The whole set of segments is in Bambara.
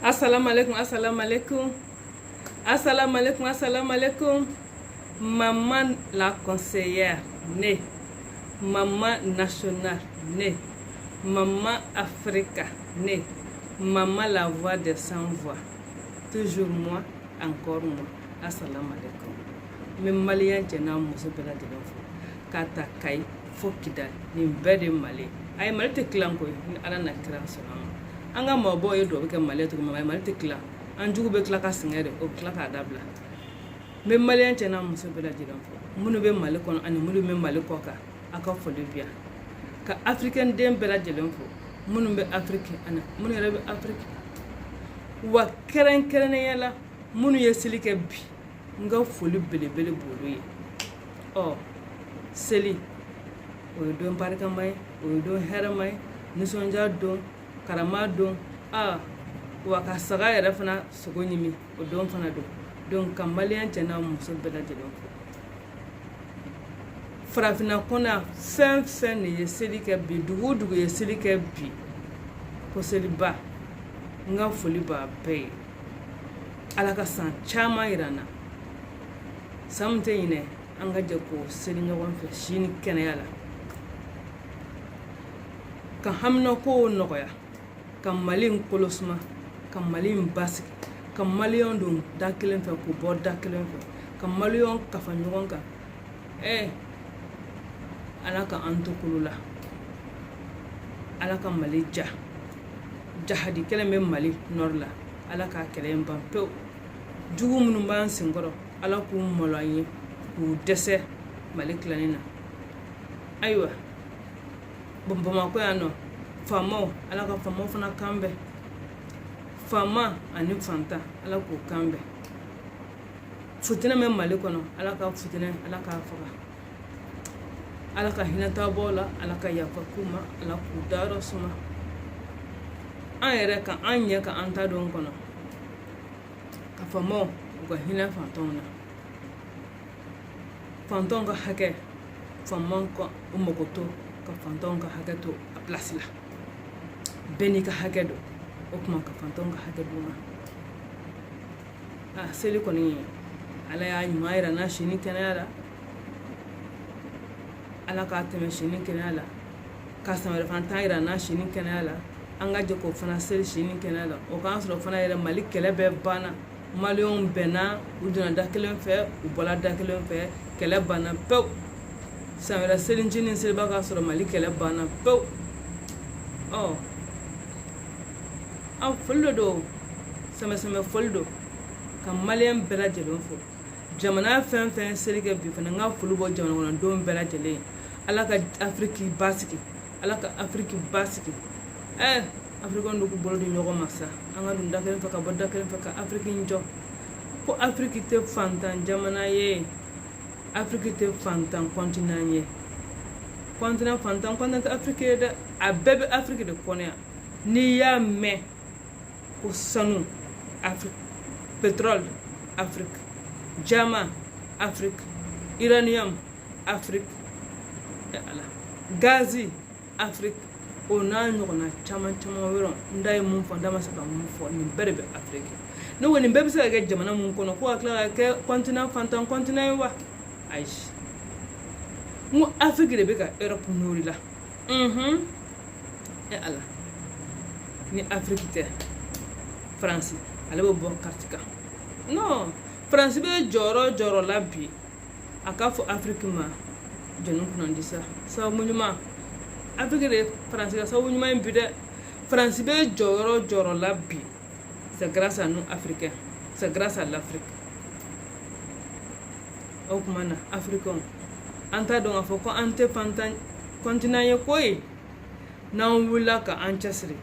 Assalamu alaikum, assalamu alaikum. Assalamu alaikum, assalamu alaikum. Maman la conseillère, née. Maman nationale, née. Maman Africa, née. Maman la voix des sans voix. Toujours moi, encore moi. Assalamu alaikum. Mes Maliens, je n'ai pas de Kata Kai, Fokida, Nimbede Mali. Aïe, Malte Clanco, Alana Cranson. Anga mabo ye do ke male to mama male tekla anjugo be kla ka singere o kla ka dabla me male ntena muso bela jiran fo munu be male kono ani munu be male koka aka folibia ka african dem bela jiran fo munu be afrique ana munu rebe afrique wa keren yala munu ye silike bi nga foli bele bolu ye oh seli o do parka mai o do hera mai nisonja do karama don wa ka saga yɛrɛ fana sogo ɲimi o don fana don donc ka maliyɛn cɛ n'a muso bɛɛ lajɛlen fo farafina kɔnɔ fɛn fɛn de ye seli kɛ bi dugu dugu ye seli kɛ bi ko seliba n ka foli b'a bɛɛ ye ala ka san caman yira n na san min tɛ ɲinɛ an ka jɛ ko seli ɲɔgɔn fɛ sini kɛnɛya la ka haminako nɔgɔya ka Mali kolosuma ka Mali basiki ka Maliyɛn don da kelen fɛ k'u bɔ da kelen fɛ ka Maliyɛn kafa ɲɔgɔn kan ala ka an to kolo la ala ka Mali jahadi kelen bɛ Mali nord la ala ka kɛlɛ ban pewu jugu minnu b'an senkɔrɔ ala k'u malo an ye k'u dɛsɛ Mali tilanin na ayiwa Bamako yan nɔ famaw ala ka famaw fana kanbɛ fama ani fanta ala k'o kanbɛ futinɛ bɛ Mali kɔnɔ ala ka futinɛ ala k'a faga ala ka hinɛ taabɔ la ala ka yafa k'u ma ala k'u dayɔrɔ suma an yɛrɛ ka an ɲɛ ka an ta don kɔnɔ ka famaw u ka hinɛ fantanw na fantanw ka hakɛ famaw ka u mago to ka fantanw ka hakɛ to a place la bɛɛ n'i ka hakɛ don o kuma ka fantanw ka hakɛ d'u ma seli kɔni ala y'a ɲuman yira n'a sini kɛnɛya la ala k'a tɛmɛ sini kɛnɛya la ka san wɛrɛ fana t'an yira n'a sini kɛnɛya la an ka jɛ k'o fana seli sini kɛnɛya la o k'an sɔrɔ fana yɛrɛ Mali kɛlɛ bɛɛ banna Maliyɛnw bɛnna u donna da kelen fɛ u bɔra da kelen fɛ kɛlɛ banna pewu san wɛrɛ selicinin seliba k'a sɔrɔ Mali kɛlɛ banna pewu an foli dɔ don sɛmɛsɛmɛ foli don ka Maliyɛn bɛɛ lajɛlen fo jamana fɛn fɛn seli kɛ bi fana n ka foli bɔ jamana kɔnɔdenw bɛɛ lajɛlen ala ka Afrique basigi ala ka Afrique basigi Africains do k'u bolo di ɲɔgɔn ma sa an ka dun da kelen fɛ ka bɔ da kelen fɛ ka Afrique jɔ ko Afrique tɛ fantan jamana ye Afrique tɛ fantan continent ye continent fantan tɛ Afrique ye dɛ a bɛɛ bɛ Afrique de kɔnɔ yan n'i y'a mɛn ko sanu Afrique, pétrole Afrique, diamant Afrique, uranium Afrique, gazi Afrique, o n'a ɲɔgɔnna caman wɛrɛ n da ye mun fɔ n da ma se ka mun fɔ nin bɛɛ de bɛ Afrique. Ne ko nin bɛɛ bɛ se ka kɛ jamana mun kɔnɔ ko ka tila ka kɛ continent fantan continent ye wa ayi n ko Afrique de bɛ ka Europe nori la ala ni Afrique tɛ France ale bɛ bɔ carte kan non France bɛ jɔyɔrɔ la bi a k'a fɔ Afrique ma jɔnni kunnandi sa sababu ɲuman Afrique de France ka sababu ɲuman in bi dɛ France bɛ jɔyɔrɔ la bi c'est grâce à nous Africains c'est grâce à l'Afrique o kuma na Africains an t'a dɔn k'a fɔ ko an tɛ fantan continent ye koyi n'an wulila ka an cɛsiri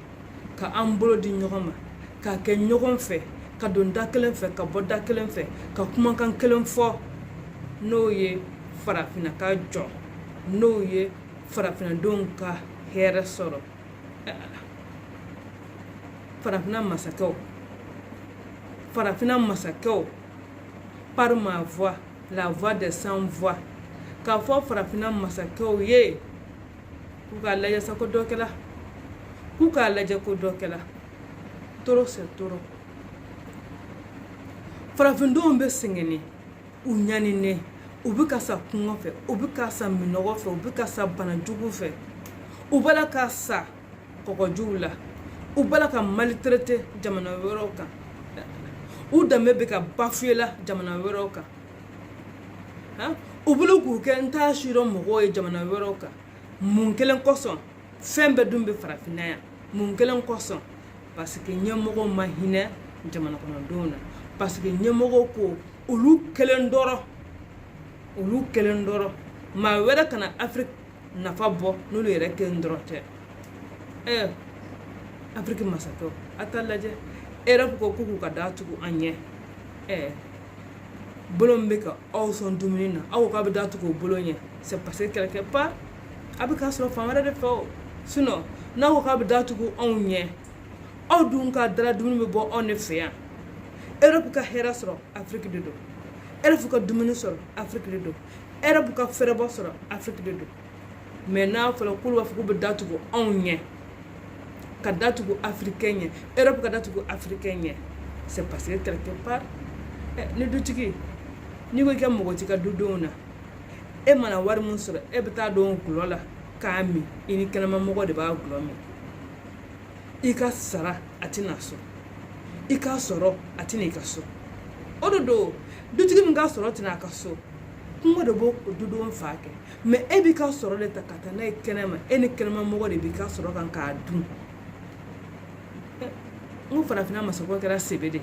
ka an bolo di ɲɔgɔn ma ka kɛ ɲɔgɔn fɛ ka don da kelen fɛ ka bɔ da kelen fɛ ka kumakan kelen fɔ n'o ye farafina ka jɔ n'o ye farafinadenw ka hɛrɛ sɔrɔ farafina masakɛw par ma voix la voix des sans voix k'a fɔ farafina masakɛw ye k'u k'a lajɛ sa ko dɔ kɛla k'u k'a lajɛ ko dɔ kɛla toro c'est toro farafindenw bɛ sɛgɛnni u ɲaninen u bɛ ka sa kɔngɔ fɛ u bɛ ka sa minɔgɔ fɛ u bɛ ka sa banajugu fɛ u bala ka sa kɔgɔjuw la u bala ka maltraité jamana wɛrɛw kan u danbe bɛ ka bafoué la jamana wɛrɛw kan u bolo k'u kɛ n t'a sirɔ mɔgɔw ye jamana wɛrɛw kan mun kelen kosɔn fɛn bɛɛ dun bɛ farafinna yan mun kelen kosɔn parce que ɲɛmɔgɔw ma hinɛ jamana kɔnɔdenw na parce que ɲɛmɔgɔw ko olu kelen dɔrɔn maa wɛrɛ kana Afrique nafa bɔ n'olu yɛrɛ kelen dɔrɔn tɛ Afrique masakɛw a ta lajɛ Europe ko k'u ka da tugu an ɲɛ bolo min bɛ ka aw sɔn dumuni na aw ko k'a bɛ da tugu o bolo ɲɛ c'est parce que quelque part a bɛ k'a sɔrɔ fan wɛrɛ de fɛ o sinon n'aw ko k'a bɛ da tugu anw ɲɛ aw dun ka dala dumuni bɛ bɔ anw de fɛ yan Europe ka hɛrɛ sɔrɔ Afrique de don Europe ka dumuni sɔrɔ Afrique de don Europe ka fɛrɛbɔ sɔrɔ Afrique de don mais n'a fɔra k'olu b'a fɔ k'u bɛ da tugu anw ɲɛ ka da tugu africain ɲɛ Europe ka da tugu africain ɲɛ c'est parce que quelque part ni dutigi n'i ko i ka mɔgɔ t'i ka dudenw na e mana wari mun sɔrɔ e bɛ taa don gulɔ la k'a min i ni kɛnɛma mɔgɔ de b'a gulɔ min i ka sara a tɛna so i ka sɔrɔ a tɛna i ka so o de don dutigi min ka sɔrɔ tɛna a ka so kungo de b'o dudenw fa kɛ mais e b'i ka sɔrɔ de ta ka taa n'a ye kɛnɛma e ni kɛnɛma mɔgɔ de b'i ka sɔrɔ kan k'a dun n ko farafina masakɛw kɛra sebe de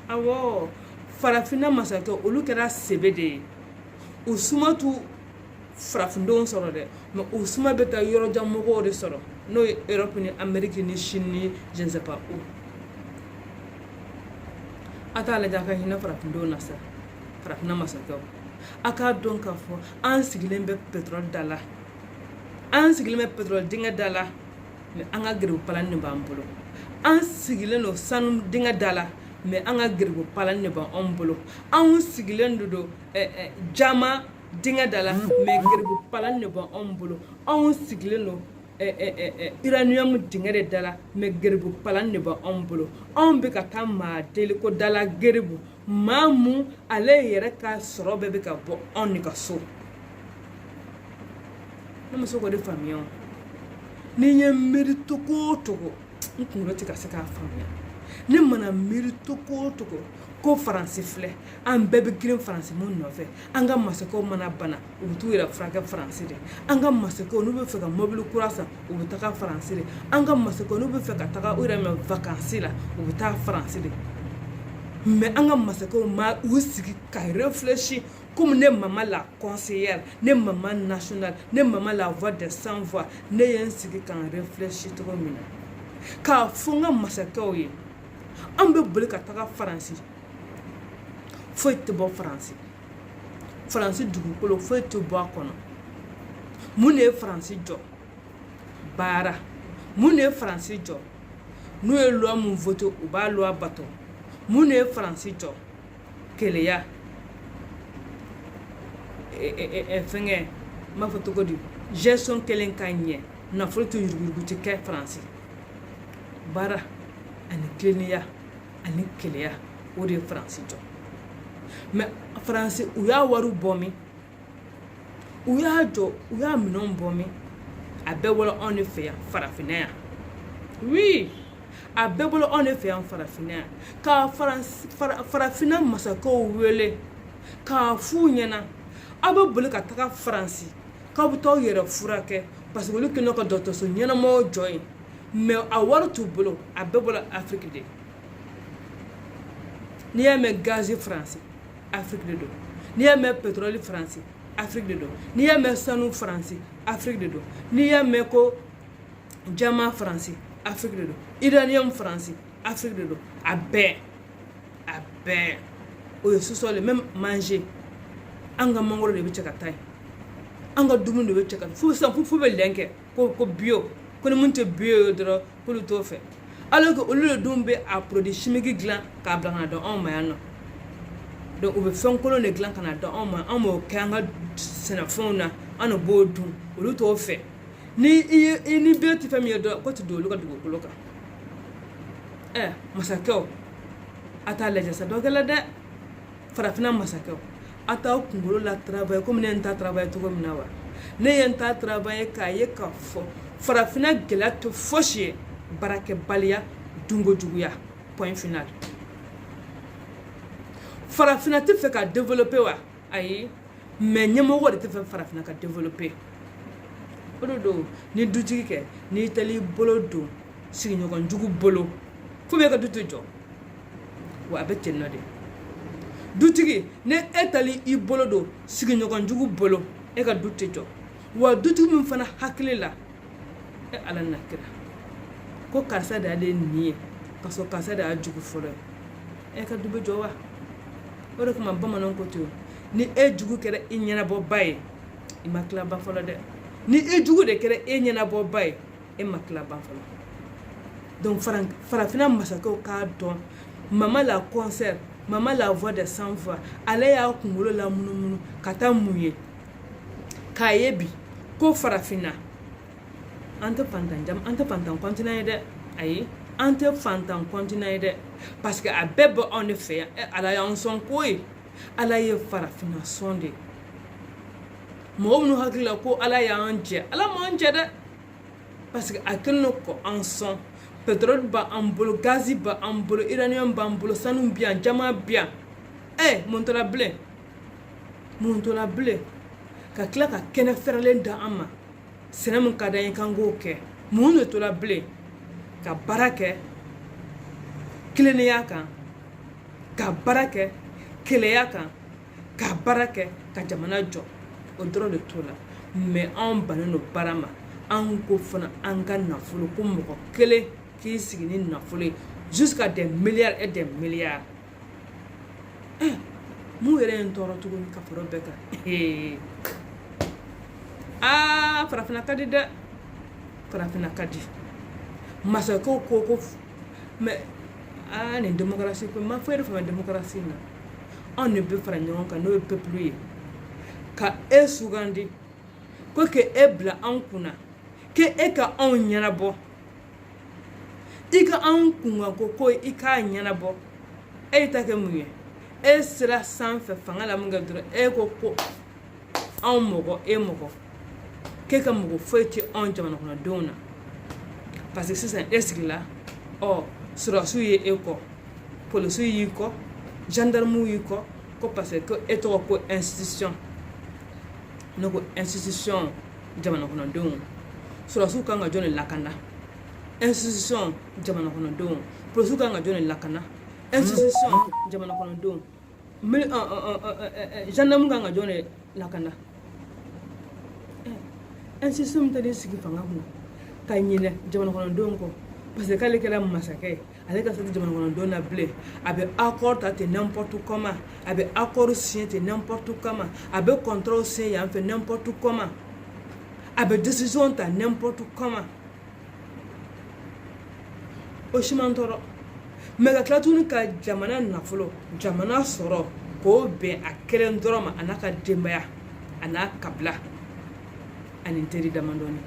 awɔ farafina masakɛw olu kɛra sebe de ye u suma t'u farafindenw sɔrɔ dɛ mais u suma bɛ taa yɔrɔjan mɔgɔw de sɔrɔ n'o ye Europe ni Amérique ni Chine ni je ne sais pas où a t'a lajɛ a ka hinɛ farafindenw na sa farafina masakɛw a k'a dɔn k'a fɔ an sigilen bɛ pétrole da la an sigilen bɛ pétrole dingɛ da la mais an ka garibu palan de b'an bolo an sigilen don sanu dingɛ da la mais an ka garibu palan de b'an bolo an sigilen don jama dingɛ da la mais garibu palan de b'an bolo an sigilen don uranium dingɛ de da la mais garibu palan de b'an bolo an bɛ ka taa maa deli ko dala garibu maa mun ale yɛrɛ ka sɔrɔ bɛɛ bɛ ka bɔ anw de ka so ne ma se k'o de faamuya o ni n ye miiri togo o togo n kunkolo tɛ ka se k'a faamuya ne mana miiri togo o togo ko faransi filɛ an bɛɛ bɛ girin faransi mun nɔfɛ an ka masakɛw mana bana u bɛ t'u yɛrɛ furakɛ faransi de an ka masakɛw n'u bɛ fɛ ka mobili kura san u bɛ taga faransi de an ka masakɛw n'u bɛ fɛ ka taga u yɛrɛ mɛn vakansi la u bɛ taa faransi de mais an ka masakɛw ma u sigi ka réfléchir comme ne maman la conseillère ne maman nationale ne maman la voix des sans voix ne ye n sigi ka réfléchir cogo min na k'a fɔ n ka masakɛw ye an bɛ boli ka taga faransi foyi tɛ bɔ faransi dugukolo foyi tɛ bɔ a kɔnɔ mun de ye faransi jɔ baara mun de ye faransi jɔ n'u ye loi mun voté u b'a loi bato mun ne ye Faransi jɔ keleya fɛngɛ m'a fɔ cogo di gestion kelen ka ɲɛ nafolo tɛ yuruguyurugu tɛ kɛ Faransi baara ani kilennenya ani keleya o de ye Faransi jɔ mais Faransi u y'a wariw bɔ min u y'a jɔ u y'a minɛnw bɔ min a bɛɛ bɔra anw de fɛ yan farafinna yan oui a bɛɛ bɔra anw de fɛ yan farafinna yan ka farafinna masakɛw wele k'a f'u ɲɛna aw bɛ boli ka taga Faransi k'aw bɛ taa aw yɛrɛ furakɛ parce que olu kɛlen ka dɔgɔtɔrɔso ɲɛnamaw jɔ yen mais a wari t'u bolo a bɛɛ bɔra Afrique de n'i y'a mɛn gazi Faransi Afrique de don n'i y'a mɛn pétrole Faransi Afrique de don n'i y'a mɛn sanu Faransi Afrique de don n'i y'a mɛn ko jama Faransi Afrique de don uranium Faransi Afrique de don a bɛɛ o ye sous-sol le même manger an ka mangoro de bɛ cɛ ka taa yen an ka dumuni de bɛ cɛ ka fo bɛ lɛn kɛ ko bio ko ni mun tɛ bio ye dɔrɔn k'olu t'o fɛ alors que olu de dun bɛ a produit chimique dilan k'a bila ka na dɔn anw ma yan nɔ donc u bɛ fɛn kolon de dilan ka na dɔn anw ma an m'o kɛ an ka sɛnɛfɛnw na an de b'o dun olu t'o fɛ ni bio tɛ fɛn min ye dɔrɔn ko tɛ don olu ka dugukolo kan masakɛw a t'a lajɛ sa dɔ kɛla dɛ farafinna masakɛw a t'aw kunkolo la travailler komi ne n ta travailler cogo min na wa ne ye n ta travailler k'a ye k'a fɔ farafinna gɛlɛya tɛ fosi ye baarakɛbaliya dunkojuguya point final farafinna tɛ fɛ ka développer wa ayi mais ɲɛmɔgɔ de tɛ fɛ farafinna ka développer o de don ni dutigi kɛ n'i taara bolo don sigiɲɔgɔn jugu bolo fo bɛ ka du tɛ jɔ wa a bɛ ten nɔ de dutigi ne e taara i bolo don sigiɲɔgɔn jugu bolo e ka du tɛ jɔ wa dutigi min fana hakili la ala na kira ko karisa de y'ale nin ye ka sɔrɔ karisa de y'a jugu fɔlɔ ye ka du bɛ jɔ wa o de kama bamananw ko ten ni e jugu kɛra i ɲɛnabɔba ye i ma tila ban fɔlɔ dɛ ni e jugu de kɛra e ɲɛnabɔba ye e ma tila ban fɔlɔ donc farafinna masakɛw k'a dɔn mama la concert mama la voix des sans voix ale y'a kunkolo la munumunu ka taa mun ye k'a ye bi ko farafinna an tɛ fantan continent ye dɛ ayi an tɛ fantan continent ye dɛ parce que a bɛɛ bɛ anw de fɛ yan ala y'an sɔn ko ye ala ye farafinna sɔn de mɔgɔ minnu hakili la ko ala y'an jɛ ala m'an jɛ dɛ parce que a kɛlen don ko an sɔn pétrole b'an bolo gazi b'an bolo uranium b'an bolo sanu bɛ yan jama bɛ yan mun tora bilen ka tila ka kɛnɛ fɛrɛlen da an ma sɛnɛ min ka d'an ye k'an k'o kɛ mun de tora bilen ka baara kɛ kilennenya kan ka baara kɛ keleya kan ka baara kɛ ka jamana jɔ o dɔrɔn de t'o la mais anw bannen don baara ma an ko fana an ka nafolo ko mɔgɔ kelen k'i sigi ni nafolo ye jusqu'à des milliards et des milliards mun yɛrɛ ye n tɔɔrɔ tuguni ka fara o bɛɛ kan farafinna ka di dɛ farafinna ka di masakɛw ko mais nin démocratie ko ma foyi de faamuya démocratie na anw de bɛ fara ɲɔgɔn kan n'o ye peuple ye ka e sugandi ko ke e bila an kunna ke e ka anw ɲɛnabɔ i ka anw kunkan ko i k'a ɲɛnabɔ e ta kɛ mun ye e sera sanfɛ fanga la mun kɛ dɔrɔn e ko anw mɔgɔ e mɔgɔ k'e ka mɔgɔ foyi tɛ anw jamana kɔnɔdenw na parce que sisan e sigila sɔrɔdasiw ye e kɔ polisiw y'i kɔ gendarmew y'i kɔ ko parce que e tɔgɔ ko institution ne ko institution jamana kɔnɔdenw sɔrɔdasiw kan ka jɔn de lakana institution jamana kɔnɔdenw polisiw kan ka jɔn de lakana institution jamana kɔnɔdenw gendarmew kan ka jɔn de lakana institution min tɛ sigi fanga kunna ka ɲinɛ jamana kɔnɔdenw kɔ parce que k'ale kɛra masakɛ ye ale ka sati jamana kɔnɔdenw na bilen a bɛ accord ta ten n'importe comment a bɛ accord signé ten n'importe comment a bɛ contrat signé yan fɛ n'importe comment a bɛ décision ta n'importe comment o si man tɔɔrɔ mɛ ka tila tuguni ka jamana nafolo jamana sɔrɔ k'o bɛn a kelen dɔrɔn ma a n'a ka denbaya a n'a kabila ani teri damadɔni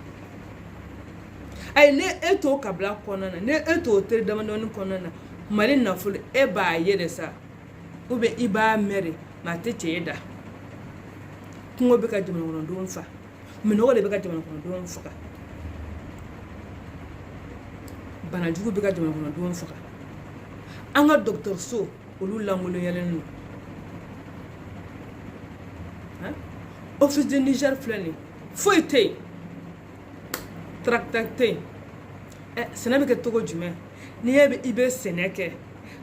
ayi ne e t'o kabila kɔnɔna na ne e t'o teri damadɔni kɔnɔna na Mali nafolo e b'a ye de sa ou bien i b'a mɛn de mɛ a tɛ cɛ e da kungo bɛ ka jamana kɔnɔdenw fa minɔgɔ de bɛ ka jamana kɔnɔdenw faga banajugu bɛ ka jamana kɔnɔdenw faga an ka dɔgɔtɔrɔso olu langoloyalen don office de Niger filɛ nin foyi tɛ yen tracteur tɛ yen sɛnɛ bɛ kɛ cogo jumɛn n'i ye i bɛ sɛnɛ kɛ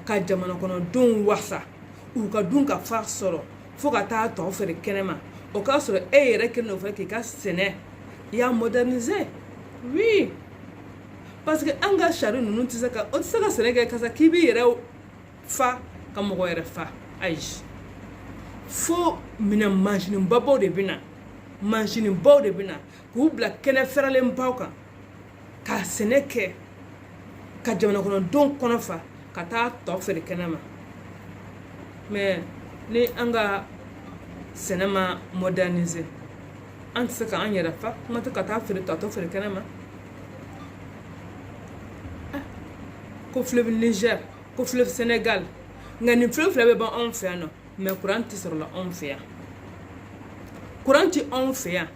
ka jamana kɔnɔdenw wasa u ka dun ka fa sɔrɔ fo ka taa tɔ feere kɛnɛma o k'a sɔrɔ e yɛrɛ kelen don fɛ k'i ka sɛnɛ i y'a moderniser oui parce que an ka sari ninnu tɛ se ka sɛnɛ kɛ kasa k'i b'i yɛrɛ fa ka mɔgɔ yɛrɛ fa ayi fo minɛn mansinbabaw de bɛ na mansinbaw de bɛ na k'u bila kɛnɛ fɛrɛlenbaw kan ka sɛnɛ kɛ ka jamana kɔnɔdenw kɔnɔ fa ka taa tɔ feere kɛnɛma mais ni an ka sɛnɛ ma moderniser an tɛ se ka an yɛrɛ fa kuma tɛ ka taa tɔ feere kɛnɛma ko fleuve Niger ko fleuve Sénégal nka nin fleuve fila bɛ ban anw fɛ yan nɔ mais courant tɛ sɔrɔ la anw fɛ yan courant tɛ anw fɛ yan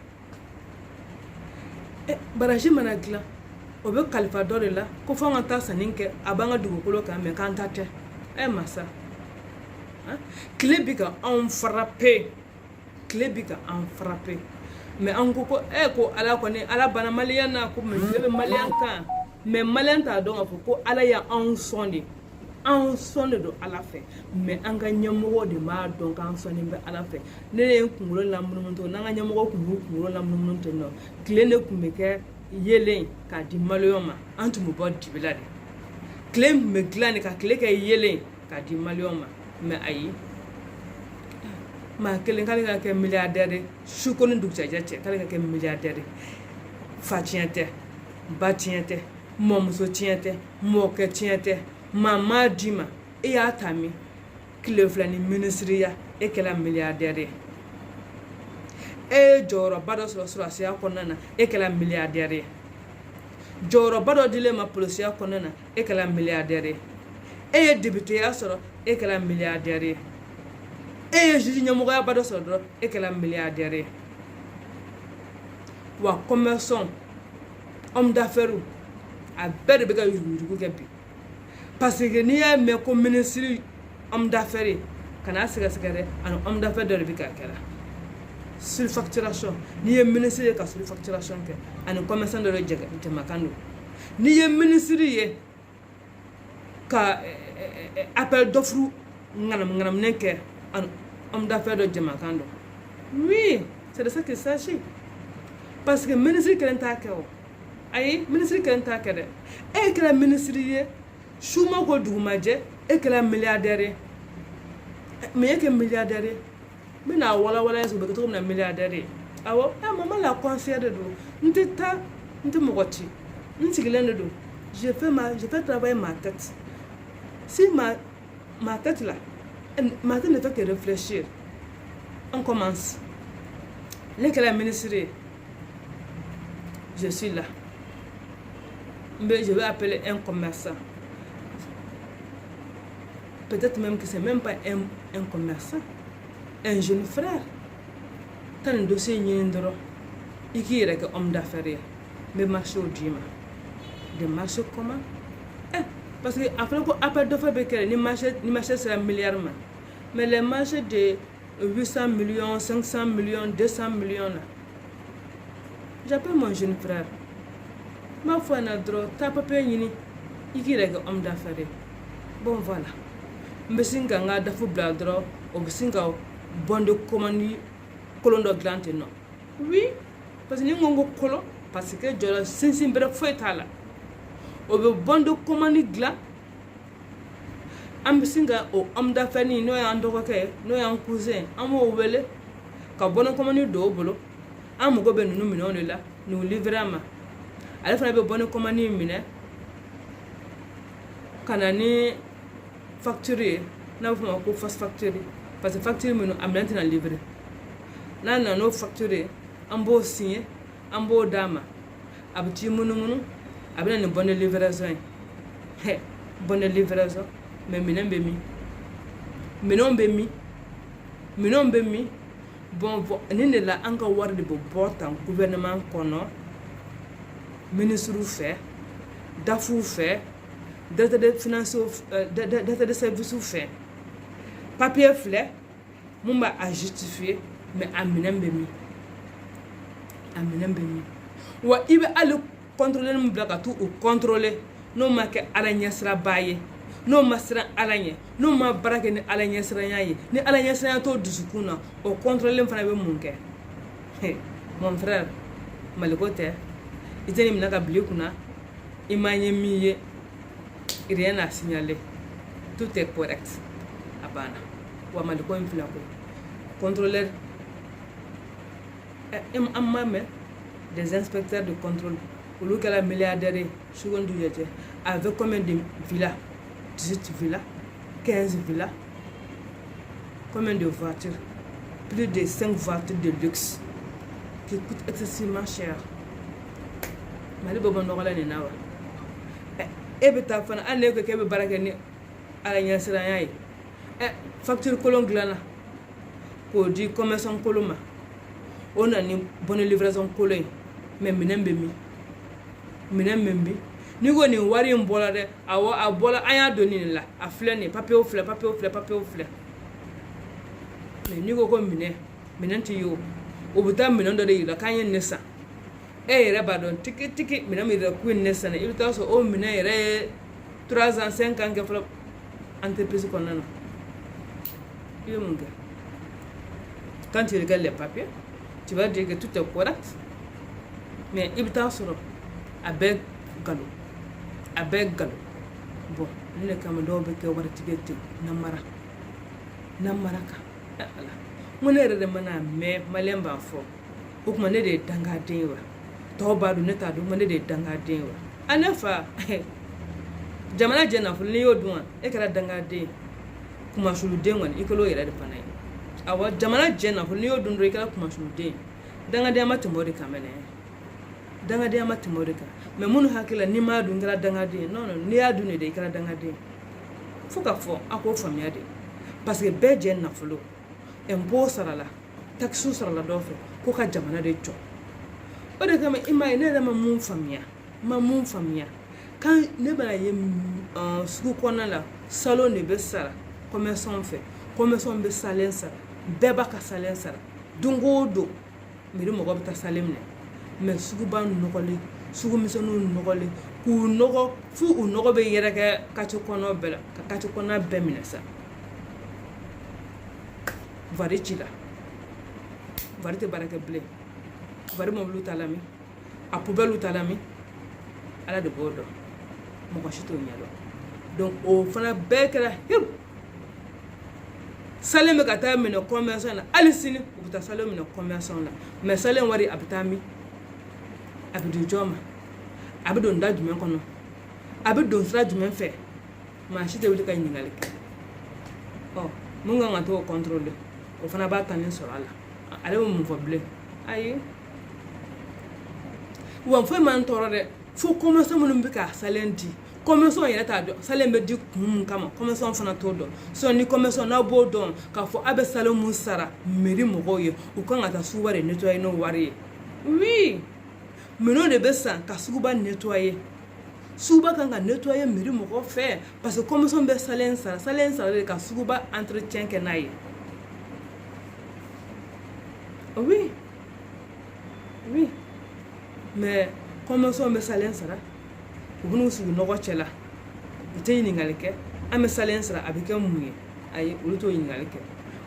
baraji mana dilan o bɛ kalifa dɔ de la ko fɔ an ka taa sanni kɛ a b'an ka dugukolo kan mais k'an ta tɛ masa tile bi ka anw frappé tile bi ka an frappé mais an ko ko ala kɔni ala bana maliyɛn na ko mais tile bɛ maliyɛn kan mais maliyɛn t'a dɔn k'a fɔ ko ala y'anw sɔn de anw sɔn de don ala fɛ mais an ka ɲɛmɔgɔ de b'a dɔn k'an sɔnnen bɛ ala fɛ ne ye n kunkolo lamunumunu to n'an ka ɲɛmɔgɔ tun b'u kunkolo lamunumunu ten nɔ tile de tun bɛ kɛ yelen k'a di maliyɛnw ma an tun bɛ bɔ dibi la de tile tun bɛ dilan de ka tile kɛ yelen k'a di maliyɛnw ma mais ayi maa kelen k'ale ka kɛ miliyardɛri ye su ko ni dugusɛjɛ cɛ k'ale ka kɛ miliyardɛri ye fa tiɲɛ tɛ ba tiɲɛ tɛ mɔmuso tiɲɛ tɛ mɔkɛ tiɲɛ tɛ maa m'a d'i ma e y'a ta min tile fila ni minisiriya e kɛra miliyardɛri ye e ye jɔyɔrɔba dɔ sɔrɔ sɔrɔsiya kɔnɔna na e kɛra miliyardɛri ye jɔyɔrɔba dɔ dilen ma polisiya kɔnɔna na e kɛra miliyardɛri ye e ye dibiteya sɔrɔ e kɛra miliyardɛri ye e ye juge ɲɛmɔgɔyaba dɔ sɔrɔ dɔrɔn e kɛra miliyardɛri ye wa commerçant homme d'affaires a bɛɛ de bɛ ka yuruguyurugu kɛ bi parce que n'i y'a mɛn ko ministre homme d'affaires kana sɛgɛsɛgɛ dɛ ani homme d'affaires dɔ de bɛ ka kɛra surfacturation n'i ye ministre ye ka surfacturation kɛ ani commerçant dɔ de jamakan don n'i ye ministre ye ka appel d'offre ŋanaminɛ kɛ ani homme d'affaires dɔ jamakan don oui c'est de ça qu'il s'agit parce que ministre kelen t'a kɛ o ayi ministre kelen t'a kɛ dɛ e kɛra ministre ye su ma ko dugumajɛ e kɛra miliyardɛri ye mais e kɛ miliyardɛri ye n bɛna walawala ye u bɛ kɛ cogo min na miliyardɛri ye awɔ maman la conseillère de don n tɛ taa n tɛ mɔgɔ ci n sigilen de don je fais travailler ma tête si ma tête là ma tête ne fait que réfléchir on commence ne kɛra ministre ye je suis là je vais appeler un commerçant peut-être même que c'est même pas un commerçant un jeune frère t'as un dossier ɲini dɔrɔn i k'i yɛrɛ kɛ homme d'affaires ye n bɛ marché o d'i ma de marché comment parce que a fɔra ko appel d'offre bɛ kɛ ni marché sera milliard ma mais les marchés de 800 millions 500 millions 200 millions là j'appelle mon jeune frère ma foi na dɔrɔn taa papier ɲini i k'i yɛrɛ kɛ homme d'affaires ye bon voilà n bɛ sin ka n ka dafu bila dɔrɔn o bɛ sin ka bon de commande kolon dɔ dilan ten nɔ oui parce que ni n ko n ko kolon parce que jɔyɔrɔ sinsin bɛrɛ foyi t'a la o bɛ bon de commande dilan an bɛ sin ka o homme d'affaires n'o y'an dɔgɔkɛ ye n'o y'an cousin ye an b'o wele ka bon de commande don o bolo an mago bɛ ninnu minɛnw de la ninnu livrer an ma ale fana bɛ bon de commande minɛ kana ni facture n'a fɔ ma ko fast facture parce que facture minnu a minɛn tɛna livrer n'a nana n'o facture an b'o signer an b'o d'a ma a bɛ t'i munumunu a bɛ na ni bonne livraison ye bonne livraison mais minɛn bɛ min minɛnw bɛ min bon nin de la an ka wari de bɛ bɔ tan gouvernement kɔnɔ ministre fɛ dafu fɛ directeur de finance directeur de service fɛ papier filɛ mun b'a a justifier mais a minɛn bɛ min wa i bɛ hali contrôler min bila ka t'u contrôler n'o ma kɛ ala ɲɛsiraba ye n'o ma siran ala ɲɛ n'o ma baara kɛ ni ala ɲɛsiranya ye ni ala ɲɛsiranya t'o dusukun na o contrôler fana bɛ mun kɛ mon frère maliko tɛ i tɛ nin minɛ ka bila i kunna i ma ɲɛ min ye rien n'a signalé tout est correct a banna wa maliko in filɛ ko contrôleur an m'a mɛn des inspecteurs de contrôle olu kɛra milliardaires ye sugundu jɛjɛ avec combien de villas 18 villas 15 villas combien de voitures plus de 5 voitures de luxe qui coûtent excessivement cher mali bɛ bɔ nɔgɔ la nin na wa e bɛ taa fana hali ne ko k'e bɛ baara kɛ ni ala ɲɛsiranya ye facture kolon dilanna k'o di commerçant kolon ma o na ni bonne livraison kolon ye mais minɛn bɛ min ni ko nin wari in bɔra dɛ awɔ a bɔra an y'a don nin la a filɛ nin papier filɛ mais ni ko minɛn tɛ ye o bɛ taa minɛn dɔ de yira k'an ye ne san e yɛrɛ b'a dɔn tiki minɛn min yɛrɛ k'u ye ne san i bɛ taa sɔrɔ o minɛn yɛrɛ ye 3 ans 5 ans kɛ fɔlɔ entreprise kɔnɔna na i bɛ mun kɛ quand tu regardes les papiers tu vas dire que tout est correct mais i bɛ taa sɔrɔ a bɛɛ galon bon ne de kama dɔw bɛ kɛ waritigi ten na mara kan ala n ko ne yɛrɛ de mana mɛn maliyɛn b'a fɔ o tuma ne de ye dangaden ye wa tɔw b'a dɔn ne t'a dɔn ne de ye dangaden ye wa a ne fa jamana jɛ nafolo n'i y'o dun wa e kɛra dangaden ye kumasuluden kɔni i kɛlen o yɛrɛ de fana ye awɔ jamana jɛ nafolo n'i y'o dun dɔrɔn i kɛra kumasuluden ye dangadenya ma tɛmɛ o de kan mɛnɛ dangadenya ma tɛmɛ o de kan mais minnu hakili la n'i m'a dun kɛra dangaden ye non n'i y'a dun de i kɛra dangaden ye fo ka fɔ a k'o faamuya de parce que bɛɛ jɛ nafolo impôt sarala taxe sarala dɔw fɛ ko ka jamana de jɔ o de kama i m'a ye ne yɛrɛ ma mun faamuya kan ne bɛna ye sugu kɔnɔna la salon de bɛ sara commerçant fɛ commerçant bɛ salen sara bɛɛ b'a ka salen sara don o don mairie mɔgɔ bɛ taa salen minɛ mais suguba nɔgɔlen sugumisɛnninw nɔgɔlen k'u nɔgɔ fo u nɔgɔ bɛ yɛrɛkɛ quartier kɔnɔ bɛɛ la ka quartier kɔnɔ bɛɛ minɛ sa vari ci la vari tɛ baara kɛ bilen vari mɔbiliw t'a la min a poubelles t'a la min ala de b'o dɔn mɔgɔ si t'o ɲɛdɔn donc o fana bɛɛ kɛra hiru salen bɛ ka taa minɛ commerçant na hali sini u bɛ taa salen minɛ commerçant na mais salen wari a bɛ taa min a bɛ di jɔn ma a bɛ don da jumɛn kɔnɔ a bɛ don sira jumɛn fɛ maa si tɛ wuli ka ɲininkali kɛ mun kan ka t'o contrôler o fana b'a ta ni sɔrɔ a la ale bɛ mun fɔ bilen ayi wa foyi m'an tɔɔrɔ dɛ fo commerçant minnu bɛ ka salen di commerçant yɛrɛ t'a dɔn salen bɛ di kun mun kama commerçant fana t'o dɔn sinon ni commerçant n'aw b'o dɔn k'a fɔ a bɛ salen mun sara mairie mɔgɔw ye u kan ka taa suguba de nettoyer n'o wari ye oui minɛnw de bɛ san ka suguba nettoyer suguba kan ka nettoyer mairie mɔgɔw fɛ parce que commerçant bɛ salen sara de ka suguba entretien kɛ n'a ye oui mais commerçant bɛ salen sara u bɛ n'u sigi nɔgɔ cɛ la u tɛ ɲininkali kɛ an bɛ salen sara a bɛ kɛ mun ye ayi olu t'o ɲininkali kɛ